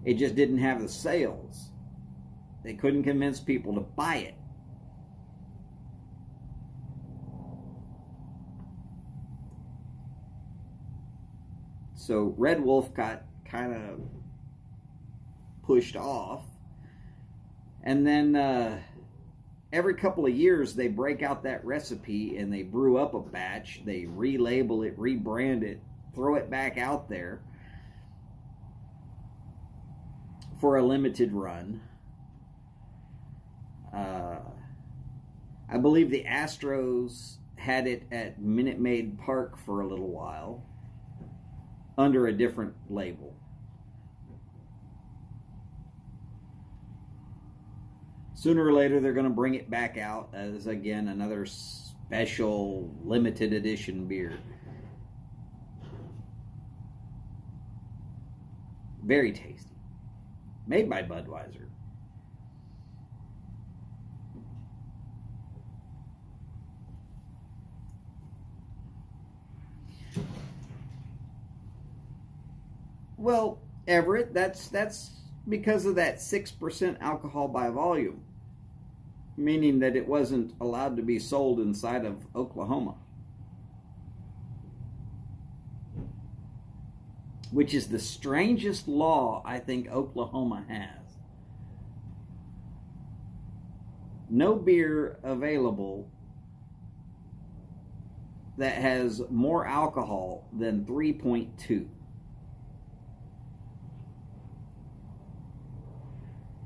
It just didn't have the sales. They couldn't convince people to buy it. So Red Wolf got kind of pushed off. And then every couple of years they break out that recipe and they brew up a batch. They relabel it, rebrand it, throw it back out there for a limited run. I believe the Astros had it at Minute Maid Park for a little while under a different label. Sooner or later they're going to bring it back out as, again, another special limited edition beer. Very tasty. Made by Budweiser. Well, Everett, that's because of that 6% alcohol by volume. meaning that it wasn't allowed to be sold inside of Oklahoma, which is the strangest law I think Oklahoma has. No beer available that has more alcohol than 3.2.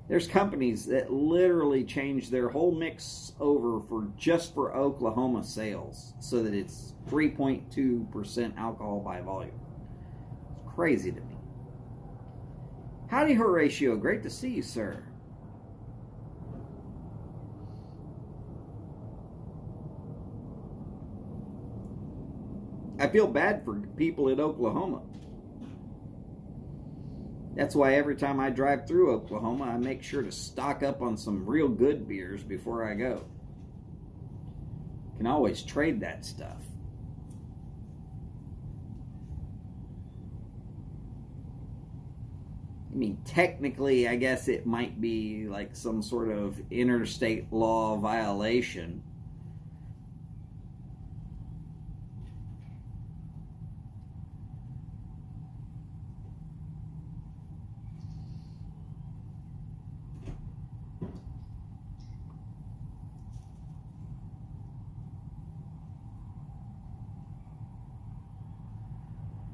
There's companies that literally change their whole mix over just for Oklahoma sales so that it's 3.2% alcohol by volume. It's crazy to me. Howdy, Horatio. Great to see you, sir. I feel bad for people in Oklahoma. That's why every time I drive through Oklahoma, I make sure to stock up on some real good beers before I go. Can always trade that stuff. I mean, technically, I guess it might be like some sort of interstate law violation.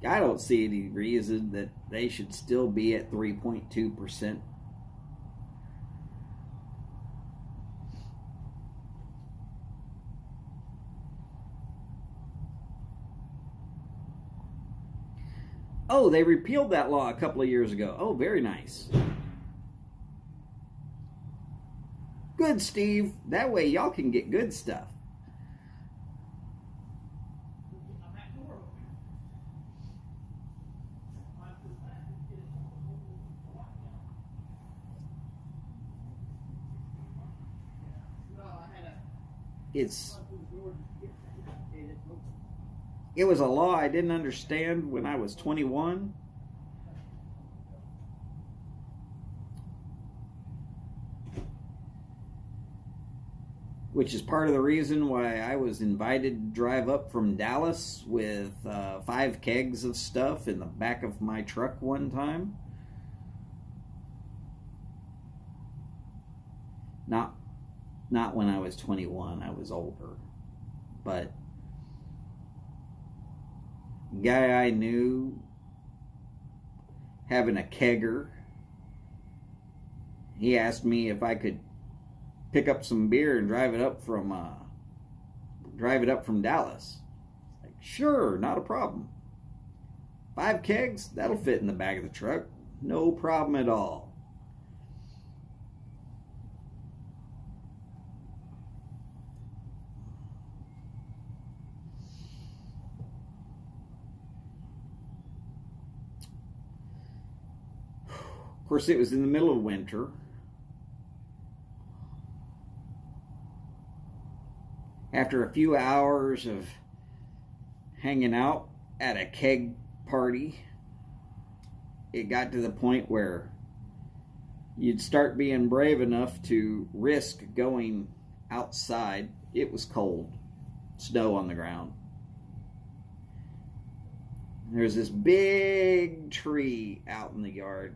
I don't see any reason that they should still be at 3.2%. Oh, they repealed that law a couple of years ago. Oh, very nice. Good, Steve. That way y'all can get good stuff. It was a law I didn't understand when I was 21. Which is part of the reason why I was invited to drive up from Dallas with 5 kegs of stuff in the back of my truck one time. Not when I was 21, I was older. But a guy I knew having a kegger, he asked me if I could pick up some beer and drive it up from Dallas. Like, sure, not a problem. 5 kegs, that'll fit in the back of the truck. No problem at all. Of course, it was in the middle of winter. After a few hours of hanging out at a keg party, it got to the point where you'd start being brave enough to risk going outside. It was cold, snow on the ground. There's this big tree out in the yard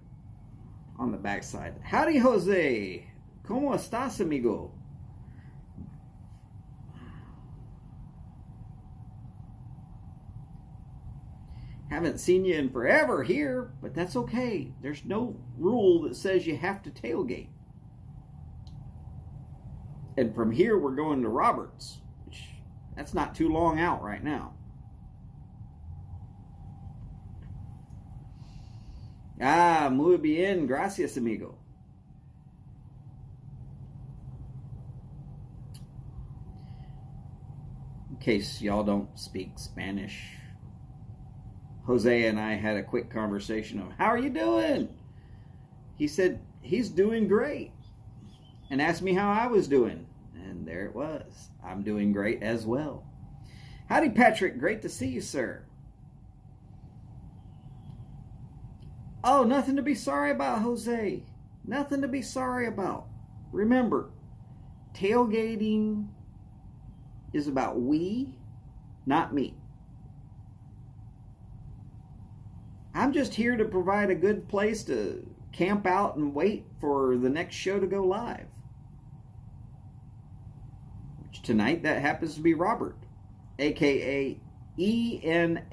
on the backside. Howdy, Jose. ¿Cómo estás, amigo? Haven't seen you in forever here, but that's okay. There's no rule that says you have to tailgate. And from here, we're going to Roberts, which that's not too long out right now. Ah, muy bien. Gracias, amigo. In case y'all don't speak Spanish, Jose and I had a quick conversation of, how are you doing? He said he's doing great and asked me how I was doing. And there it was. I'm doing great as well. Howdy, Patrick. Great to see you, sir. Oh, nothing to be sorry about, Jose. Nothing to be sorry about. Remember, tailgating is about we, not me. I'm just here to provide a good place to camp out and wait for the next show to go live. Which tonight, that happens to be Robert, aka ENASDAD.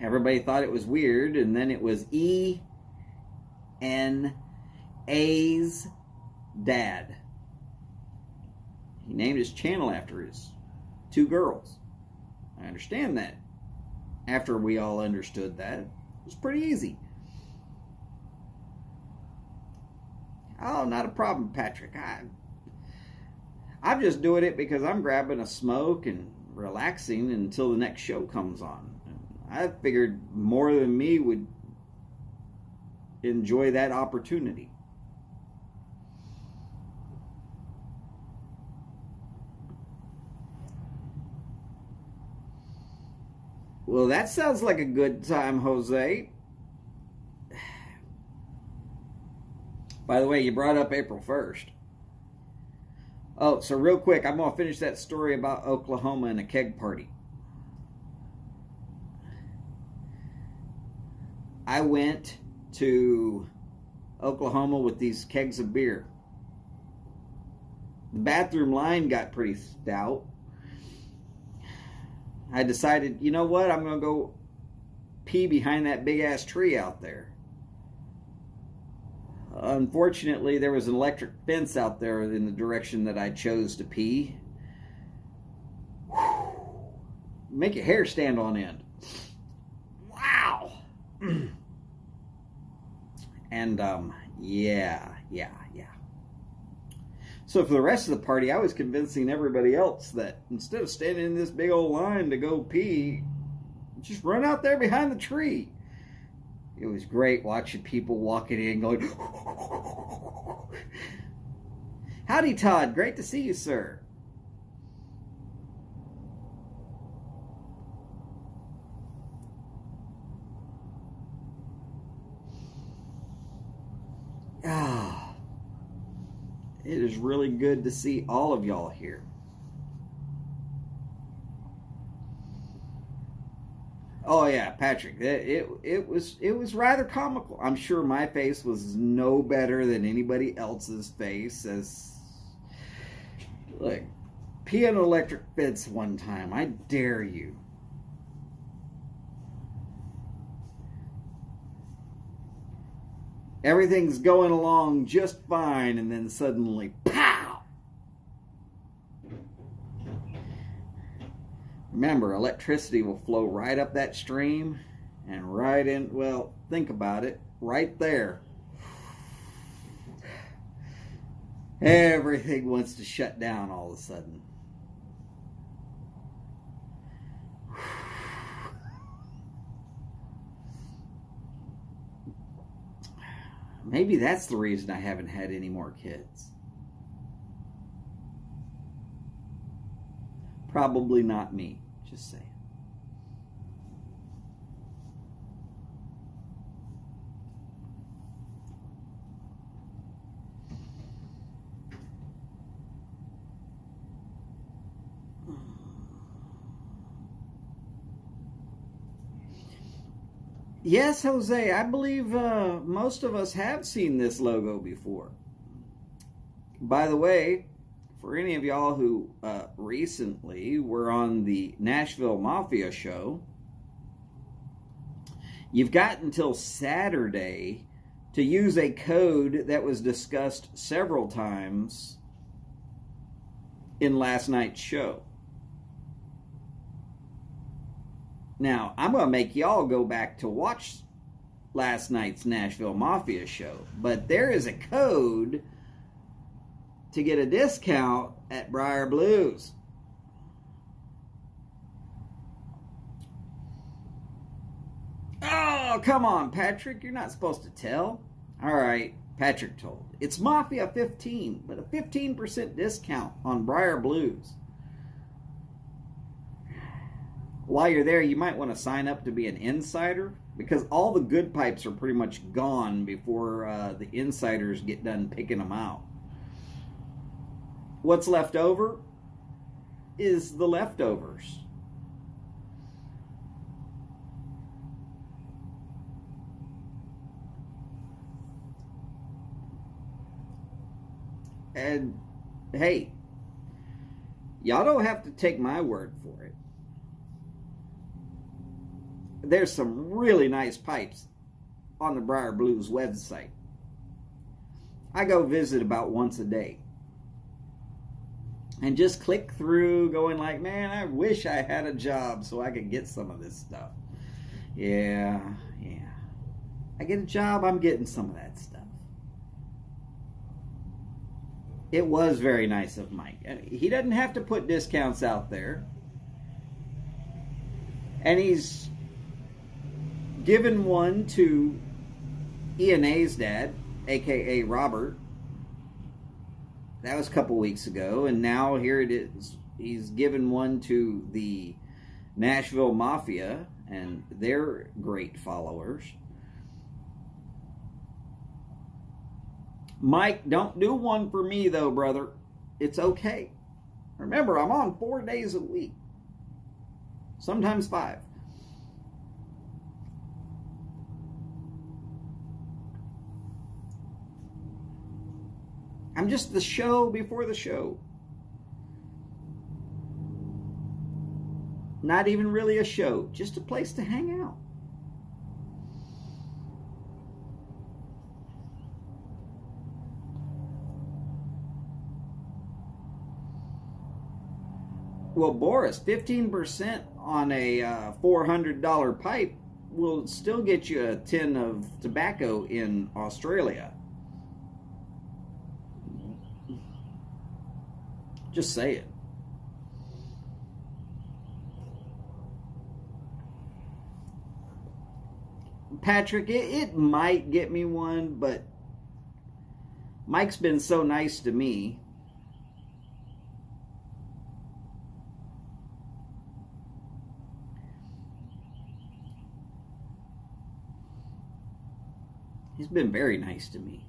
Everybody thought it was weird, and then it was ENA's dad. He named his channel after his 2 girls. I understand that. After we all understood that, it was pretty easy. Oh, not a problem, Patrick. I'm just doing it because I'm grabbing a smoke and relaxing until the next show comes on. I figured more than me would enjoy that opportunity. Well, that sounds like a good time, Jose. By the way, you brought up April 1st. Oh, so real quick, I'm going to finish that story about Oklahoma and a keg party. I went to Oklahoma with these kegs of beer. The bathroom line got pretty stout. I decided, you know what, I'm going to go pee behind that big-ass tree out there. Unfortunately, there was an electric fence out there in the direction that I chose to pee. Make your hair stand on end. Wow! And, yeah. So for the rest of the party, I was convincing everybody else that instead of standing in this big old line to go pee, just run out there behind the tree. It was great watching people walking in going, howdy, Todd. Great to see you, sir. It is really good to see all of y'all here. Oh yeah, Patrick, it was rather comical. I'm sure my face was no better than anybody else's face. As look, pee on an electric fence one time. I dare you. Everything's going along just fine, and then suddenly, pow! Remember, electricity will flow right up that stream and right in, well, think about it, right there. Everything wants to shut down all of a sudden. Maybe that's the reason I haven't had any more kids. Probably not me, just saying. Yes, Jose, I believe most of us have seen this logo before. By the way, for any of y'all who recently were on the Nashville Mafia show, you've got until Saturday to use a code that was discussed several times in last night's show. Now, I'm going to make y'all go back to watch last night's Nashville Mafia show. But there is a code to get a discount at Briar Blues. Oh, come on, Patrick. You're not supposed to tell. All right, Patrick told. It's Mafia 15, but a 15% discount on Briar Blues. While you're there, you might want to sign up to be an insider. because all the good pipes are pretty much gone before the insiders get done picking them out. What's left over is the leftovers. And hey, y'all don't have to take my word for it. There's some really nice pipes on the Briar Blues website. I go visit about once a day. And just click through going like, man, I wish I had a job so I could get some of this stuff. Yeah. I get a job, I'm getting some of that stuff. It was very nice of Mike. He doesn't have to put discounts out there. And he's given one to E&A's dad, a.k.a. Robert. That was a couple weeks ago, and now here it is. He's given one to the Nashville Mafia and their great followers. Mike, don't do one for me though, brother. It's okay. Remember, I'm on 4 days a week. Sometimes 5. I'm just the show before the show. Not even really a show, just a place to hang out. Well, Boris, 15% on a $400 pipe will still get you a tin of tobacco in Australia. Just say it. Patrick, it might get me one, but Mike's been so nice to me. He's been very nice to me.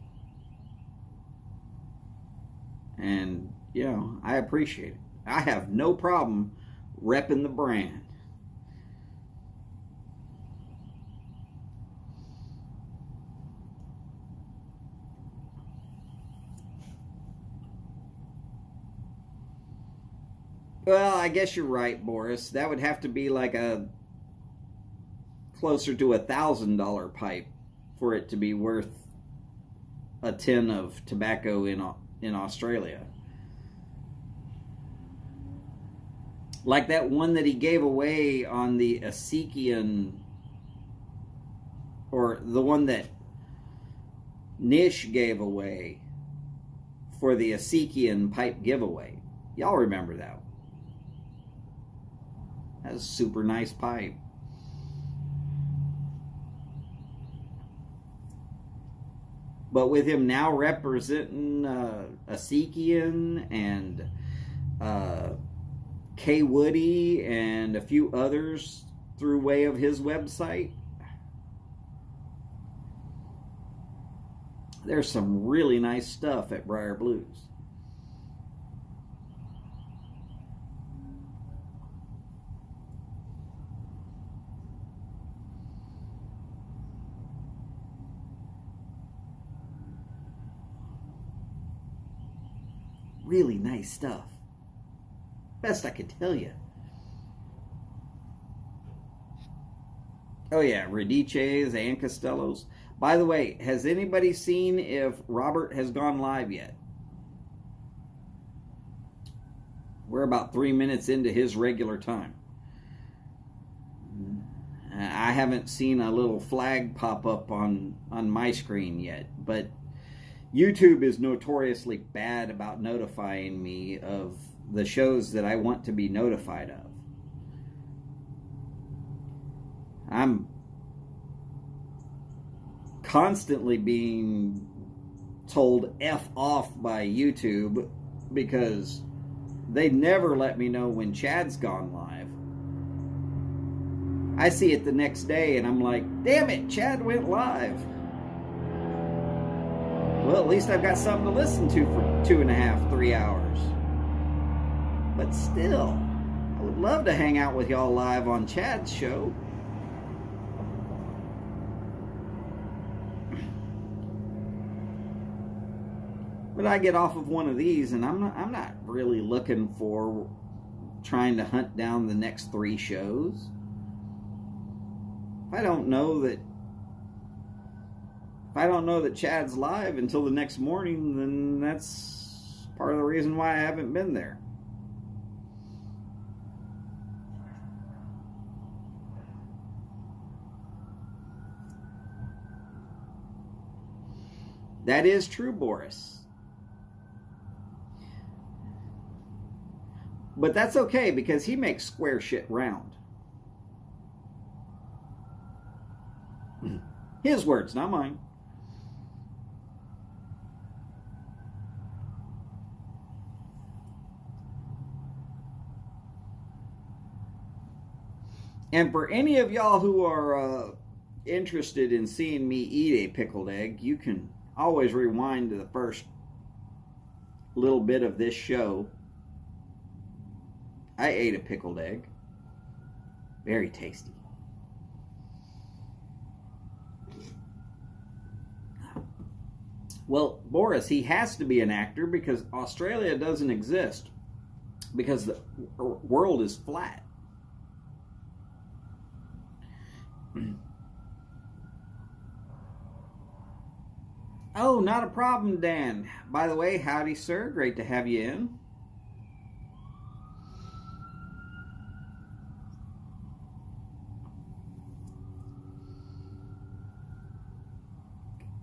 And, you know, I appreciate it. I have no problem repping the brand. Well, I guess you're right, Boris. That would have to be like a closer to $1,000 pipe for it to be worth a tin of tobacco in Australia. Like that one that he gave away on the Asikian, or the one that Nish gave away for the Asikian pipe giveaway. Y'all remember that one. That was a super nice pipe. But with him now representing Asikian and K. Woody and a few others through way of his website, there's some really nice stuff at Briar Blues. Really nice stuff. Best I can tell you. Oh yeah, Radices and Costellos. By the way, has anybody seen if Robert has gone live yet? We're about 3 minutes into his regular time. I haven't seen a little flag pop up on my screen yet, but YouTube is notoriously bad about notifying me of the shows that I want to be notified of. I'm constantly being told F off by YouTube because they never let me know when Chad's gone live. I see it the next day and I'm like, damn it, Chad went live. Well, at least I've got something to listen to for 2.5, 3 hours. But still, I would love to hang out with y'all live on Chad's show. But I get off of one of these and I'm not really looking for trying to hunt down the next 3 shows. If I don't know that Chad's live until the next morning, then that's part of the reason why I haven't been there. That is true, Boris. But that's okay because he makes square shit round. His words, not mine. And for any of y'all who are interested in seeing me eat a pickled egg, you can always rewind to the first little bit of this show. I ate a pickled egg. Very tasty. Well, Boris, he has to be an actor because Australia doesn't exist. Because the world is flat. Oh, not a problem, Dan. By the way, howdy, sir. Great to have you in.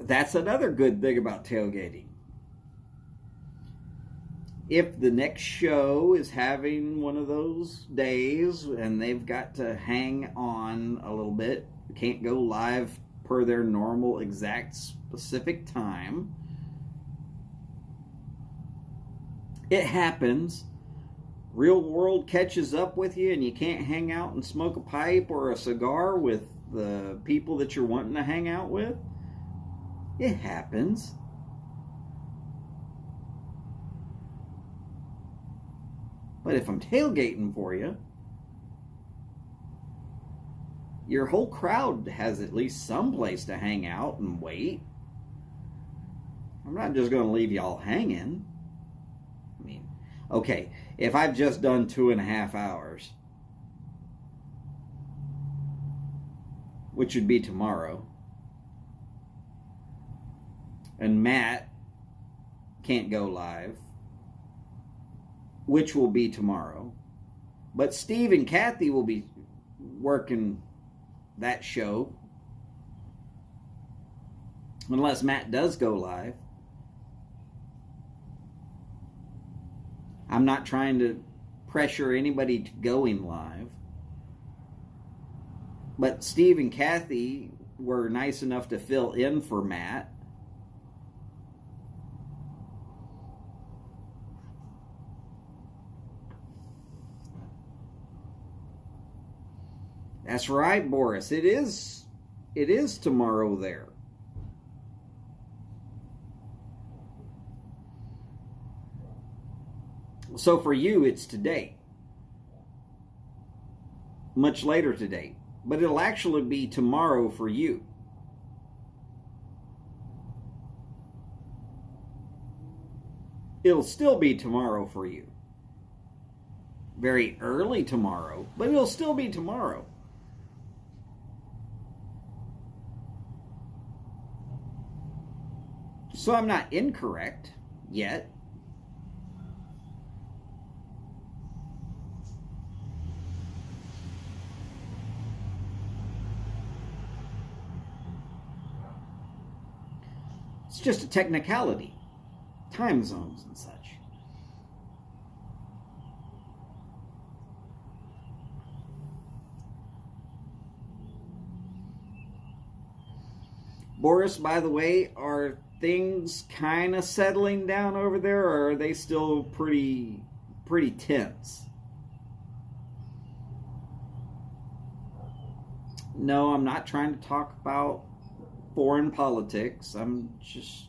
That's another good thing about tailgating. If the next show is having one of those days and they've got to hang on a little bit, can't go live per their normal exact specific time, it happens. Real world catches up with you and you can't hang out and smoke a pipe or a cigar with the people that you're wanting to hang out with. It happens. But if I'm tailgating for you, your whole crowd has at least some place to hang out and wait. I'm not just going to leave y'all hanging. I mean, okay, if I've just done 2.5 hours, which would be tomorrow, and Matt can't go live, which will be tomorrow, but Steve and Kathy will be working that show unless Matt does go live. I'm not trying to pressure anybody to going live, but Steve and Kathy were nice enough to fill in for Matt. That's right, Boris. It is tomorrow there. So for you, it's today. Much later today. But it'll actually be tomorrow for you. It'll still be tomorrow for you. Very early tomorrow, but it'll still be tomorrow. So I'm not incorrect yet. It's just a technicality. Time zones and such. Boris, by the way, are things kind of settling down over there, or are they still pretty tense? No, I'm not trying to talk about foreign politics. I'm just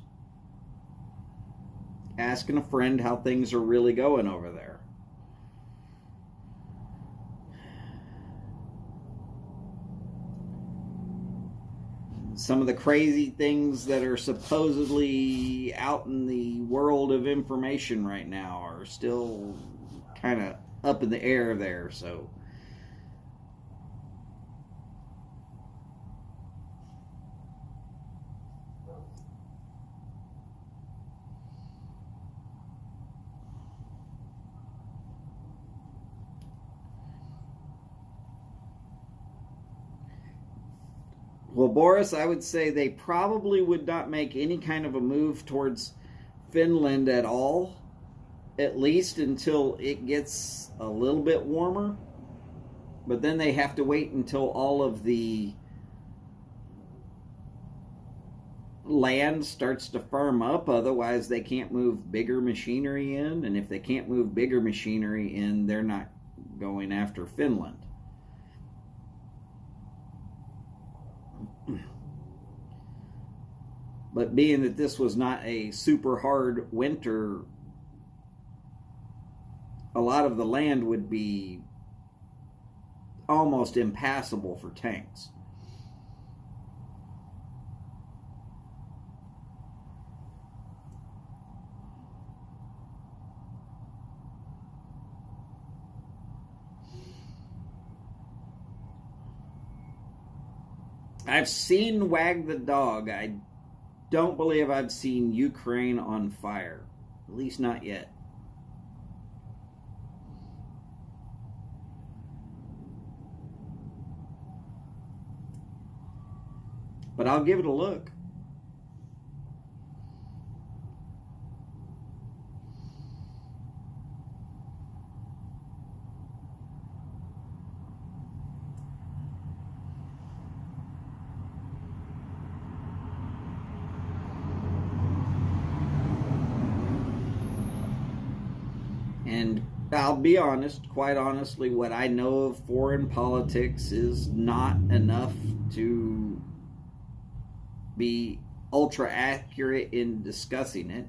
asking a friend how things are really going over there. Some of the crazy things that are supposedly out in the world of information right now are still kind of up in the air there, so well, Boris, I would say they probably would not make any kind of a move towards Finland at all, at least until it gets a little bit warmer. But then they have to wait until all of the land starts to firm up. Otherwise, they can't move bigger machinery in. And if they can't move bigger machinery in, they're not going after Finland. But being that this was not a super hard winter, a lot of the land would be almost impassable for tanks. I've seen Wag the Dog. I don't believe I've seen Ukraine on fire. At least not yet. But I'll give it a look. And I'll be honest, quite honestly, what I know of foreign politics is not enough to be ultra accurate in discussing it.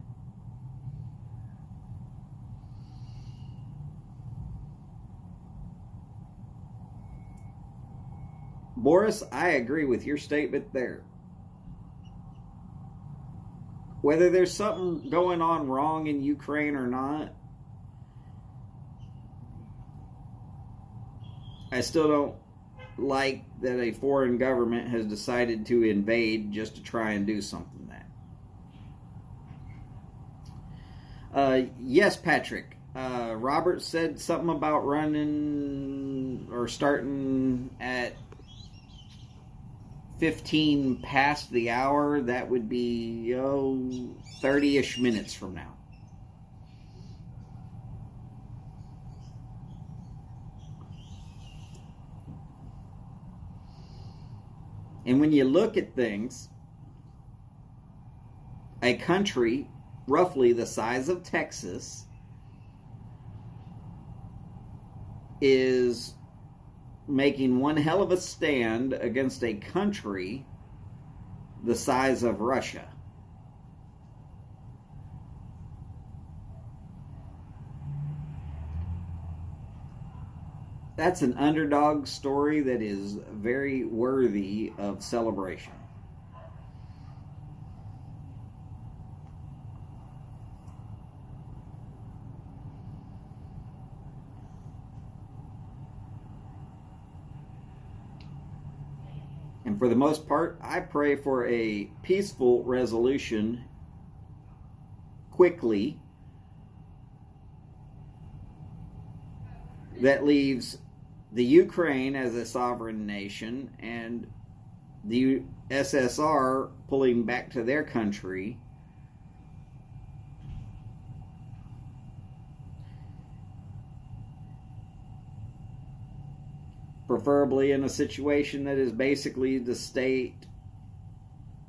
Boris, I agree with your statement there. Whether there's something going on wrong in Ukraine or not, I still don't like that a foreign government has decided to invade just to try and do something that. Yes, Patrick. Robert said something about running or starting at 15 past the hour. That would be 30-ish minutes from now. And when you look at things, a country roughly the size of Texas is making one hell of a stand against a country the size of Russia. That's an underdog story that is very worthy of celebration. And for the most part, I pray for a peaceful resolution quickly that leaves the Ukraine as a sovereign nation and the SSR pulling back to their country. Preferably in a situation that is basically the state.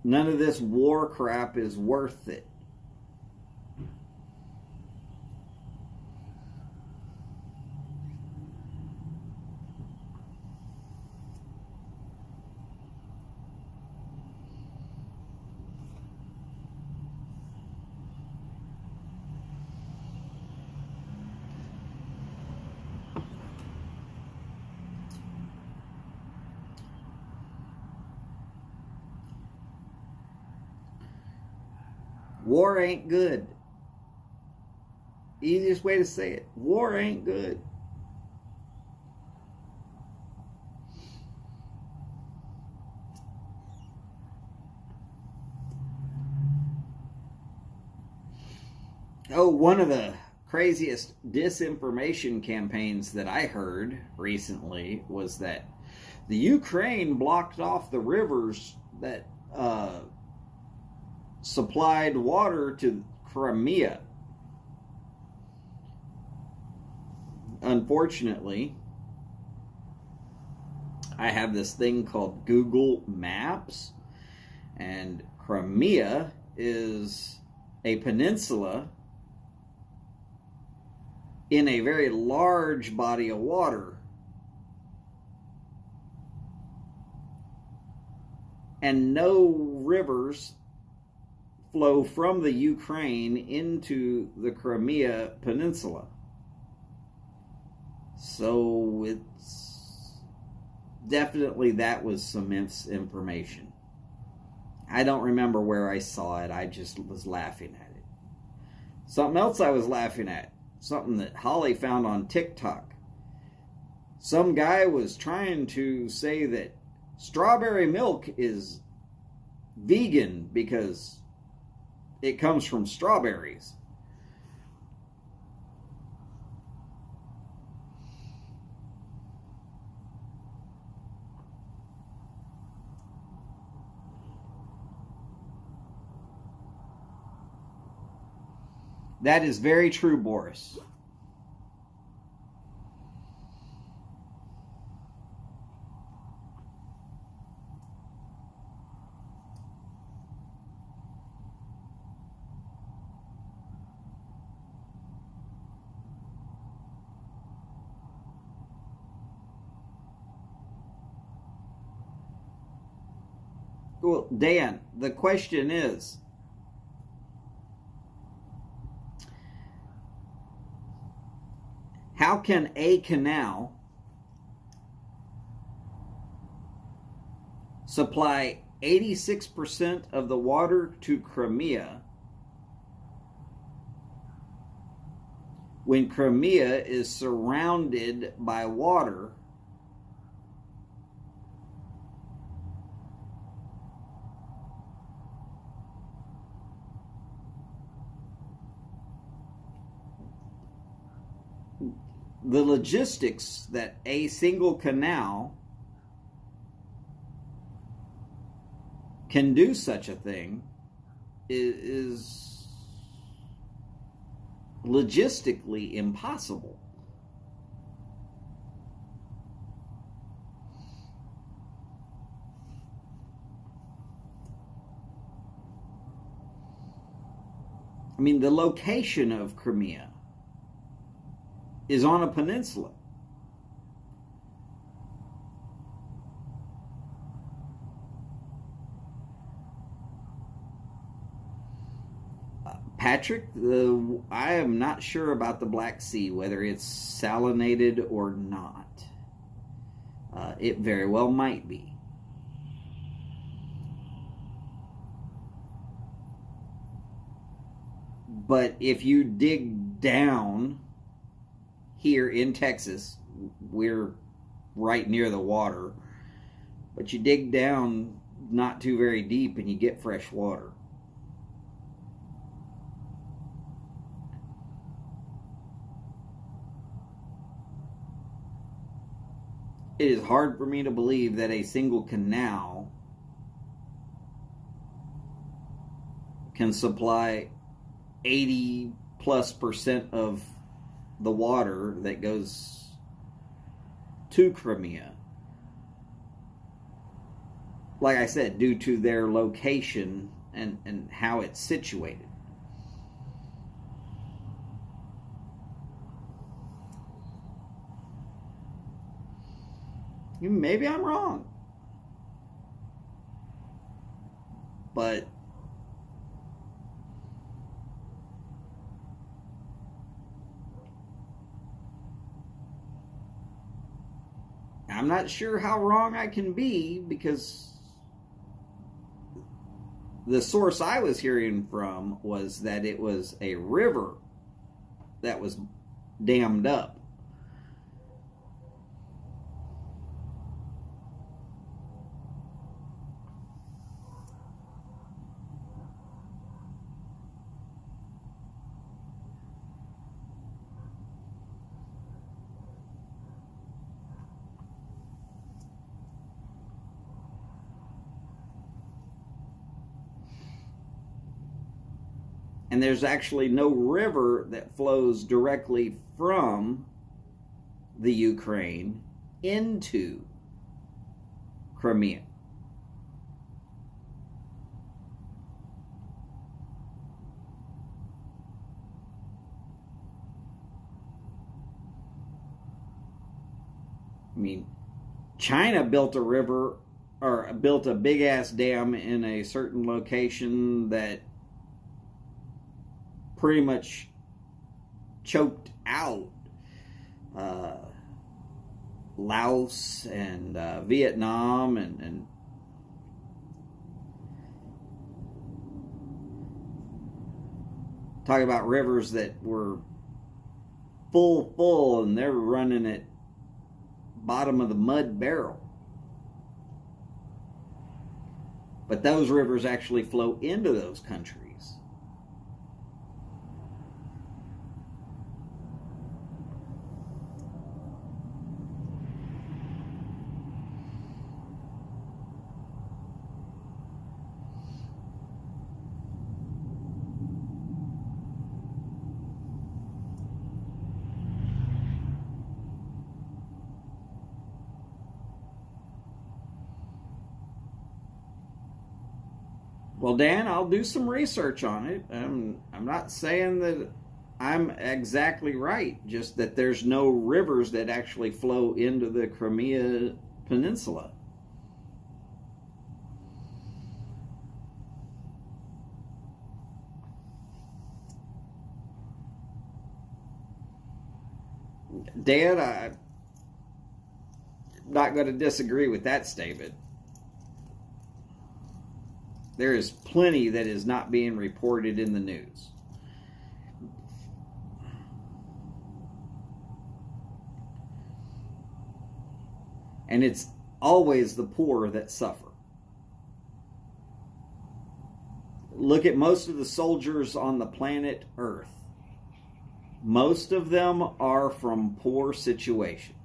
None of this war crap is worth it. War ain't good. Easiest way to say it. War ain't good. Oh, one of the craziest disinformation campaigns that I heard recently was that the Ukraine blocked off the rivers that supplied water to Crimea. Unfortunately, I have this thing called Google Maps, and Crimea is a peninsula in a very large body of water. And no rivers flow from the Ukraine into the Crimea Peninsula. So it's definitely, that was some misinformation. I don't remember where I saw it. I just was laughing at it. Something else I was laughing at. Something that Holly found on TikTok. Some guy was trying to say that strawberry milk is vegan because it comes from strawberries. That is very true, Boris. Well, Dan, the question is, how can a canal supply 86% of the water to Crimea when Crimea is surrounded by water the logistics that a single canal can do such a thing is logistically impossible. I mean, the location of Crimea is on a peninsula. Patrick, I am not sure about the Black Sea, whether it's salinated or not. It very well might be. But if you dig down here in Texas, we're right near the water, but you dig down not too very deep and you get fresh water. It is hard for me to believe that a single canal can supply 80+% of the water that goes to Crimea. Like I said, due to their location and how it's situated. Maybe I'm wrong. But I'm not sure how wrong I can be, because the source I was hearing from was that it was a river that was dammed up. And there's actually no river that flows directly from the Ukraine into Crimea. I mean, China built a river, or built a big ass dam in a certain location that pretty much choked out Laos and Vietnam and talk about rivers that were full and they're running at bottom of the mud barrel. But those rivers actually flow into those countries. Well, Dan, I'll do some research on it. I'm not saying that I'm exactly right, just that there's no rivers that actually flow into the Crimea Peninsula. Dan, I'm not going to disagree with that statement. There is plenty that is not being reported in the news. And it's always the poor that suffer. Look at most of the soldiers on the planet Earth. Most of them are from poor situations.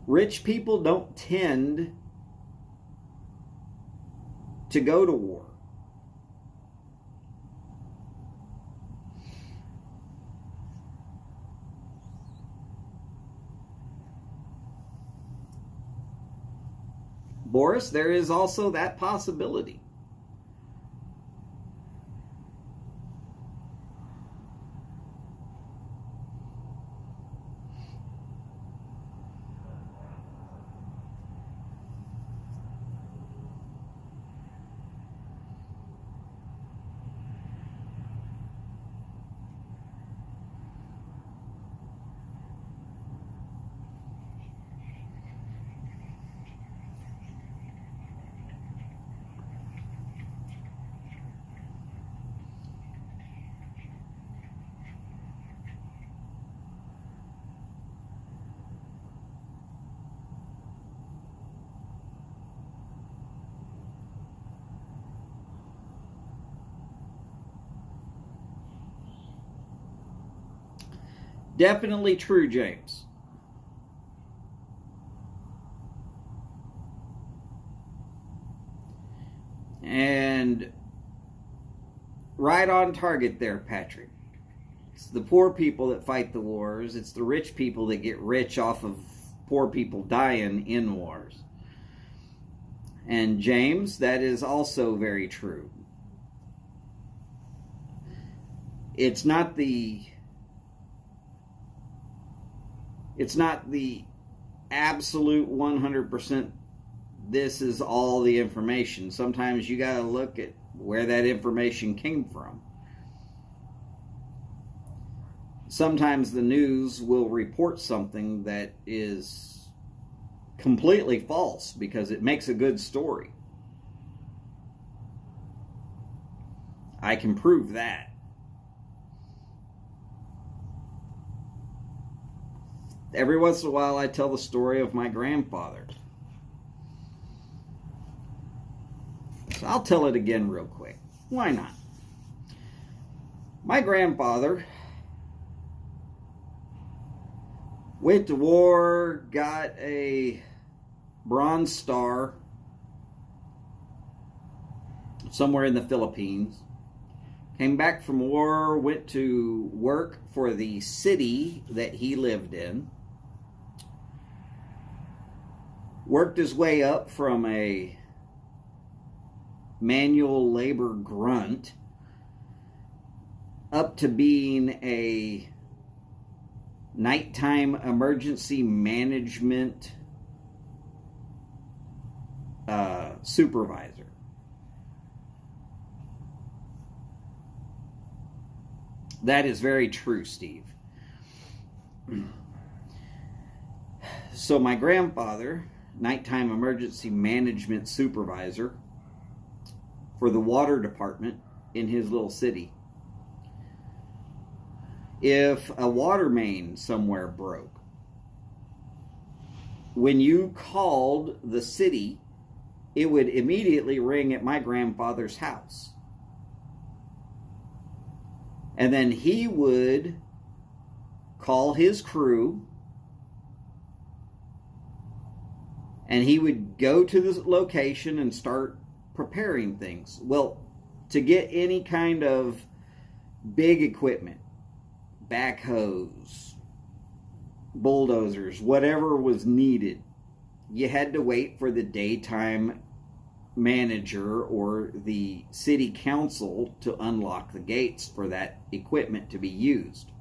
Rich people don't tend to go to war. Boris, there is also that possibility. Definitely true, James. And right on target there, Patrick. It's the poor people that fight the wars. It's the rich people that get rich off of poor people dying in wars. And James, that is also very true. It's not the absolute 100% this is all the information. Sometimes you got to look at where that information came from. Sometimes the news will report something that is completely false because it makes a good story. I can prove that. Every once in a while I tell the story of my grandfather. So I'll tell it again real quick. Why not? My grandfather went to war, got a Bronze Star somewhere in the Philippines, came back from war, went to work for the city that he lived in, worked his way up from a manual labor grunt up to being a nighttime emergency management supervisor. That is very true, Steve. So my grandfather, nighttime emergency management supervisor for the water department in his little city. If a water main somewhere broke, when you called the city, it would immediately ring at my grandfather's house. And then he would call his crew, and he would go to the location and start preparing things. Well, to get any kind of big equipment, backhoes, bulldozers, whatever was needed, you had to wait for the daytime manager or the city council to unlock the gates for that equipment to be used.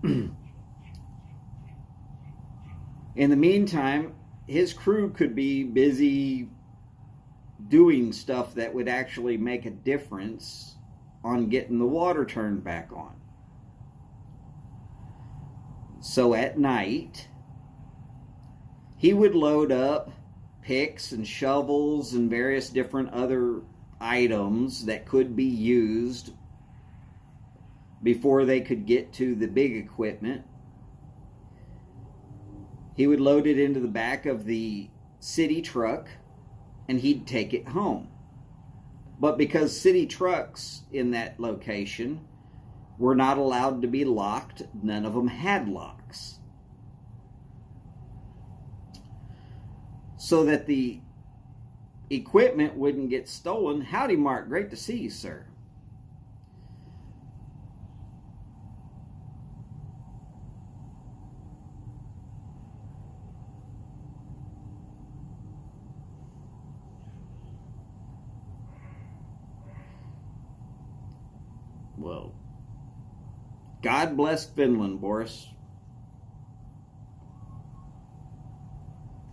In the meantime, his crew could be busy doing stuff that would actually make a difference on getting the water turned back on. So at night, he would load up picks and shovels and various different other items that could be used before they could get to the big equipment. He would load it into the back of the city truck and he'd take it home. But because city trucks in that location were not allowed to be locked, none of them had locks. So that the equipment wouldn't get stolen. Howdy, Mark. Great to see you, sir. Well, God bless Finland, Boris.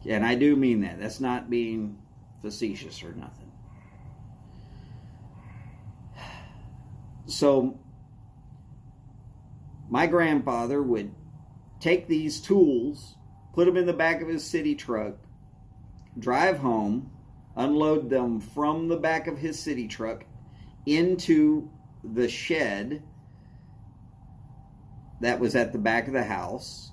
And I do mean that. That's not being facetious or nothing. So, my grandfather would take these tools, put them in the back of his city truck, drive home, unload them from the back of his city truck into the shed that was at the back of the house,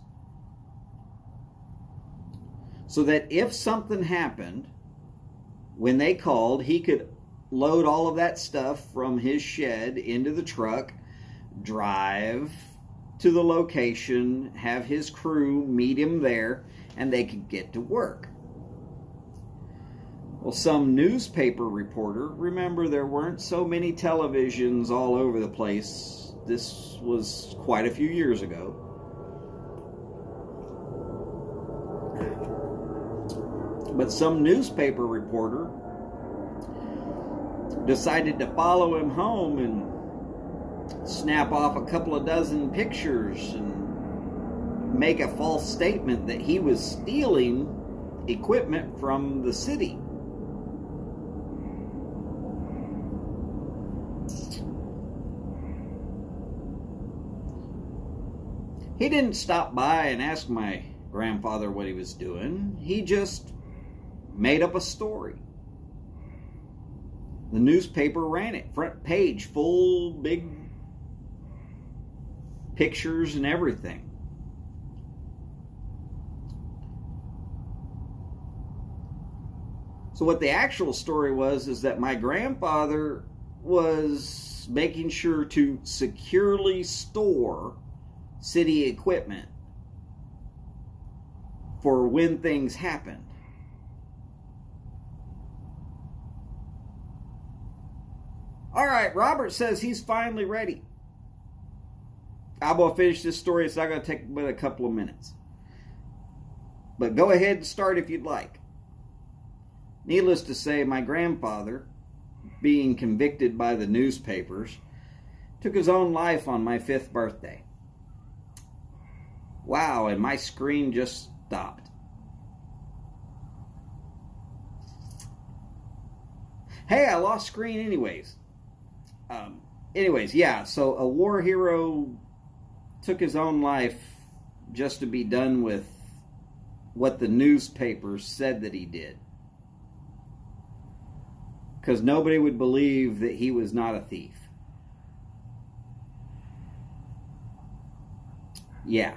so that if something happened, when they called, he could load all of that stuff from his shed into the truck, drive to the location, have his crew meet him there, and they could get to work. Well, some newspaper reporter, remember there weren't so many televisions all over the place. This was quite a few years ago. But some newspaper reporter decided to follow him home and snap off a couple of dozen pictures and make a false statement that he was stealing equipment from the city. He didn't stop by and ask my grandfather what he was doing. He just made up a story. The newspaper ran it, front page, full big pictures and everything. So what the actual story was is that my grandfather was making sure to securely store city equipment for when things happened. All right, Robert says he's finally ready. I'm going to finish this story. It's not going to take but a couple of minutes. But go ahead and start if you'd like. Needless to say, my grandfather, being convicted by the newspapers, took his own life on my 5th birthday. Wow, and my screen just stopped. Hey, I lost screen anyways. Yeah, so a war hero took his own life just to be done with what the newspapers said that he did. Because nobody would believe that he was not a thief. Yeah.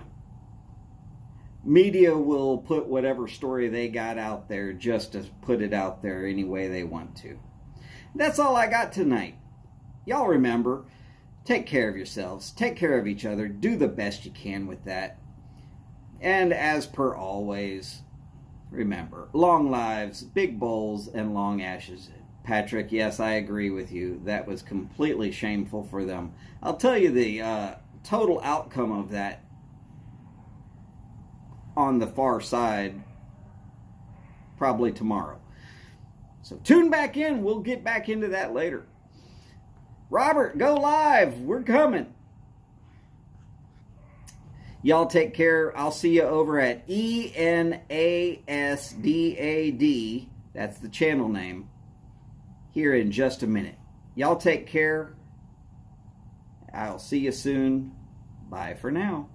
Media will put whatever story they got out there just to put it out there any way they want to. That's all I got tonight. Y'all remember, take care of yourselves, take care of each other, do the best you can with that. And as per always, remember, long lives, big bowls, and long ashes. Patrick, yes, I agree with you. That was completely shameful for them. I'll tell you the total outcome of that on the far side probably tomorrow. So tune back in. We'll get back into that later. Robert, go live. We're coming. Y'all take care. I'll see you over at ENASDAD. That's the channel name. Here in just a minute. Y'all take care. I'll see you soon. Bye for now.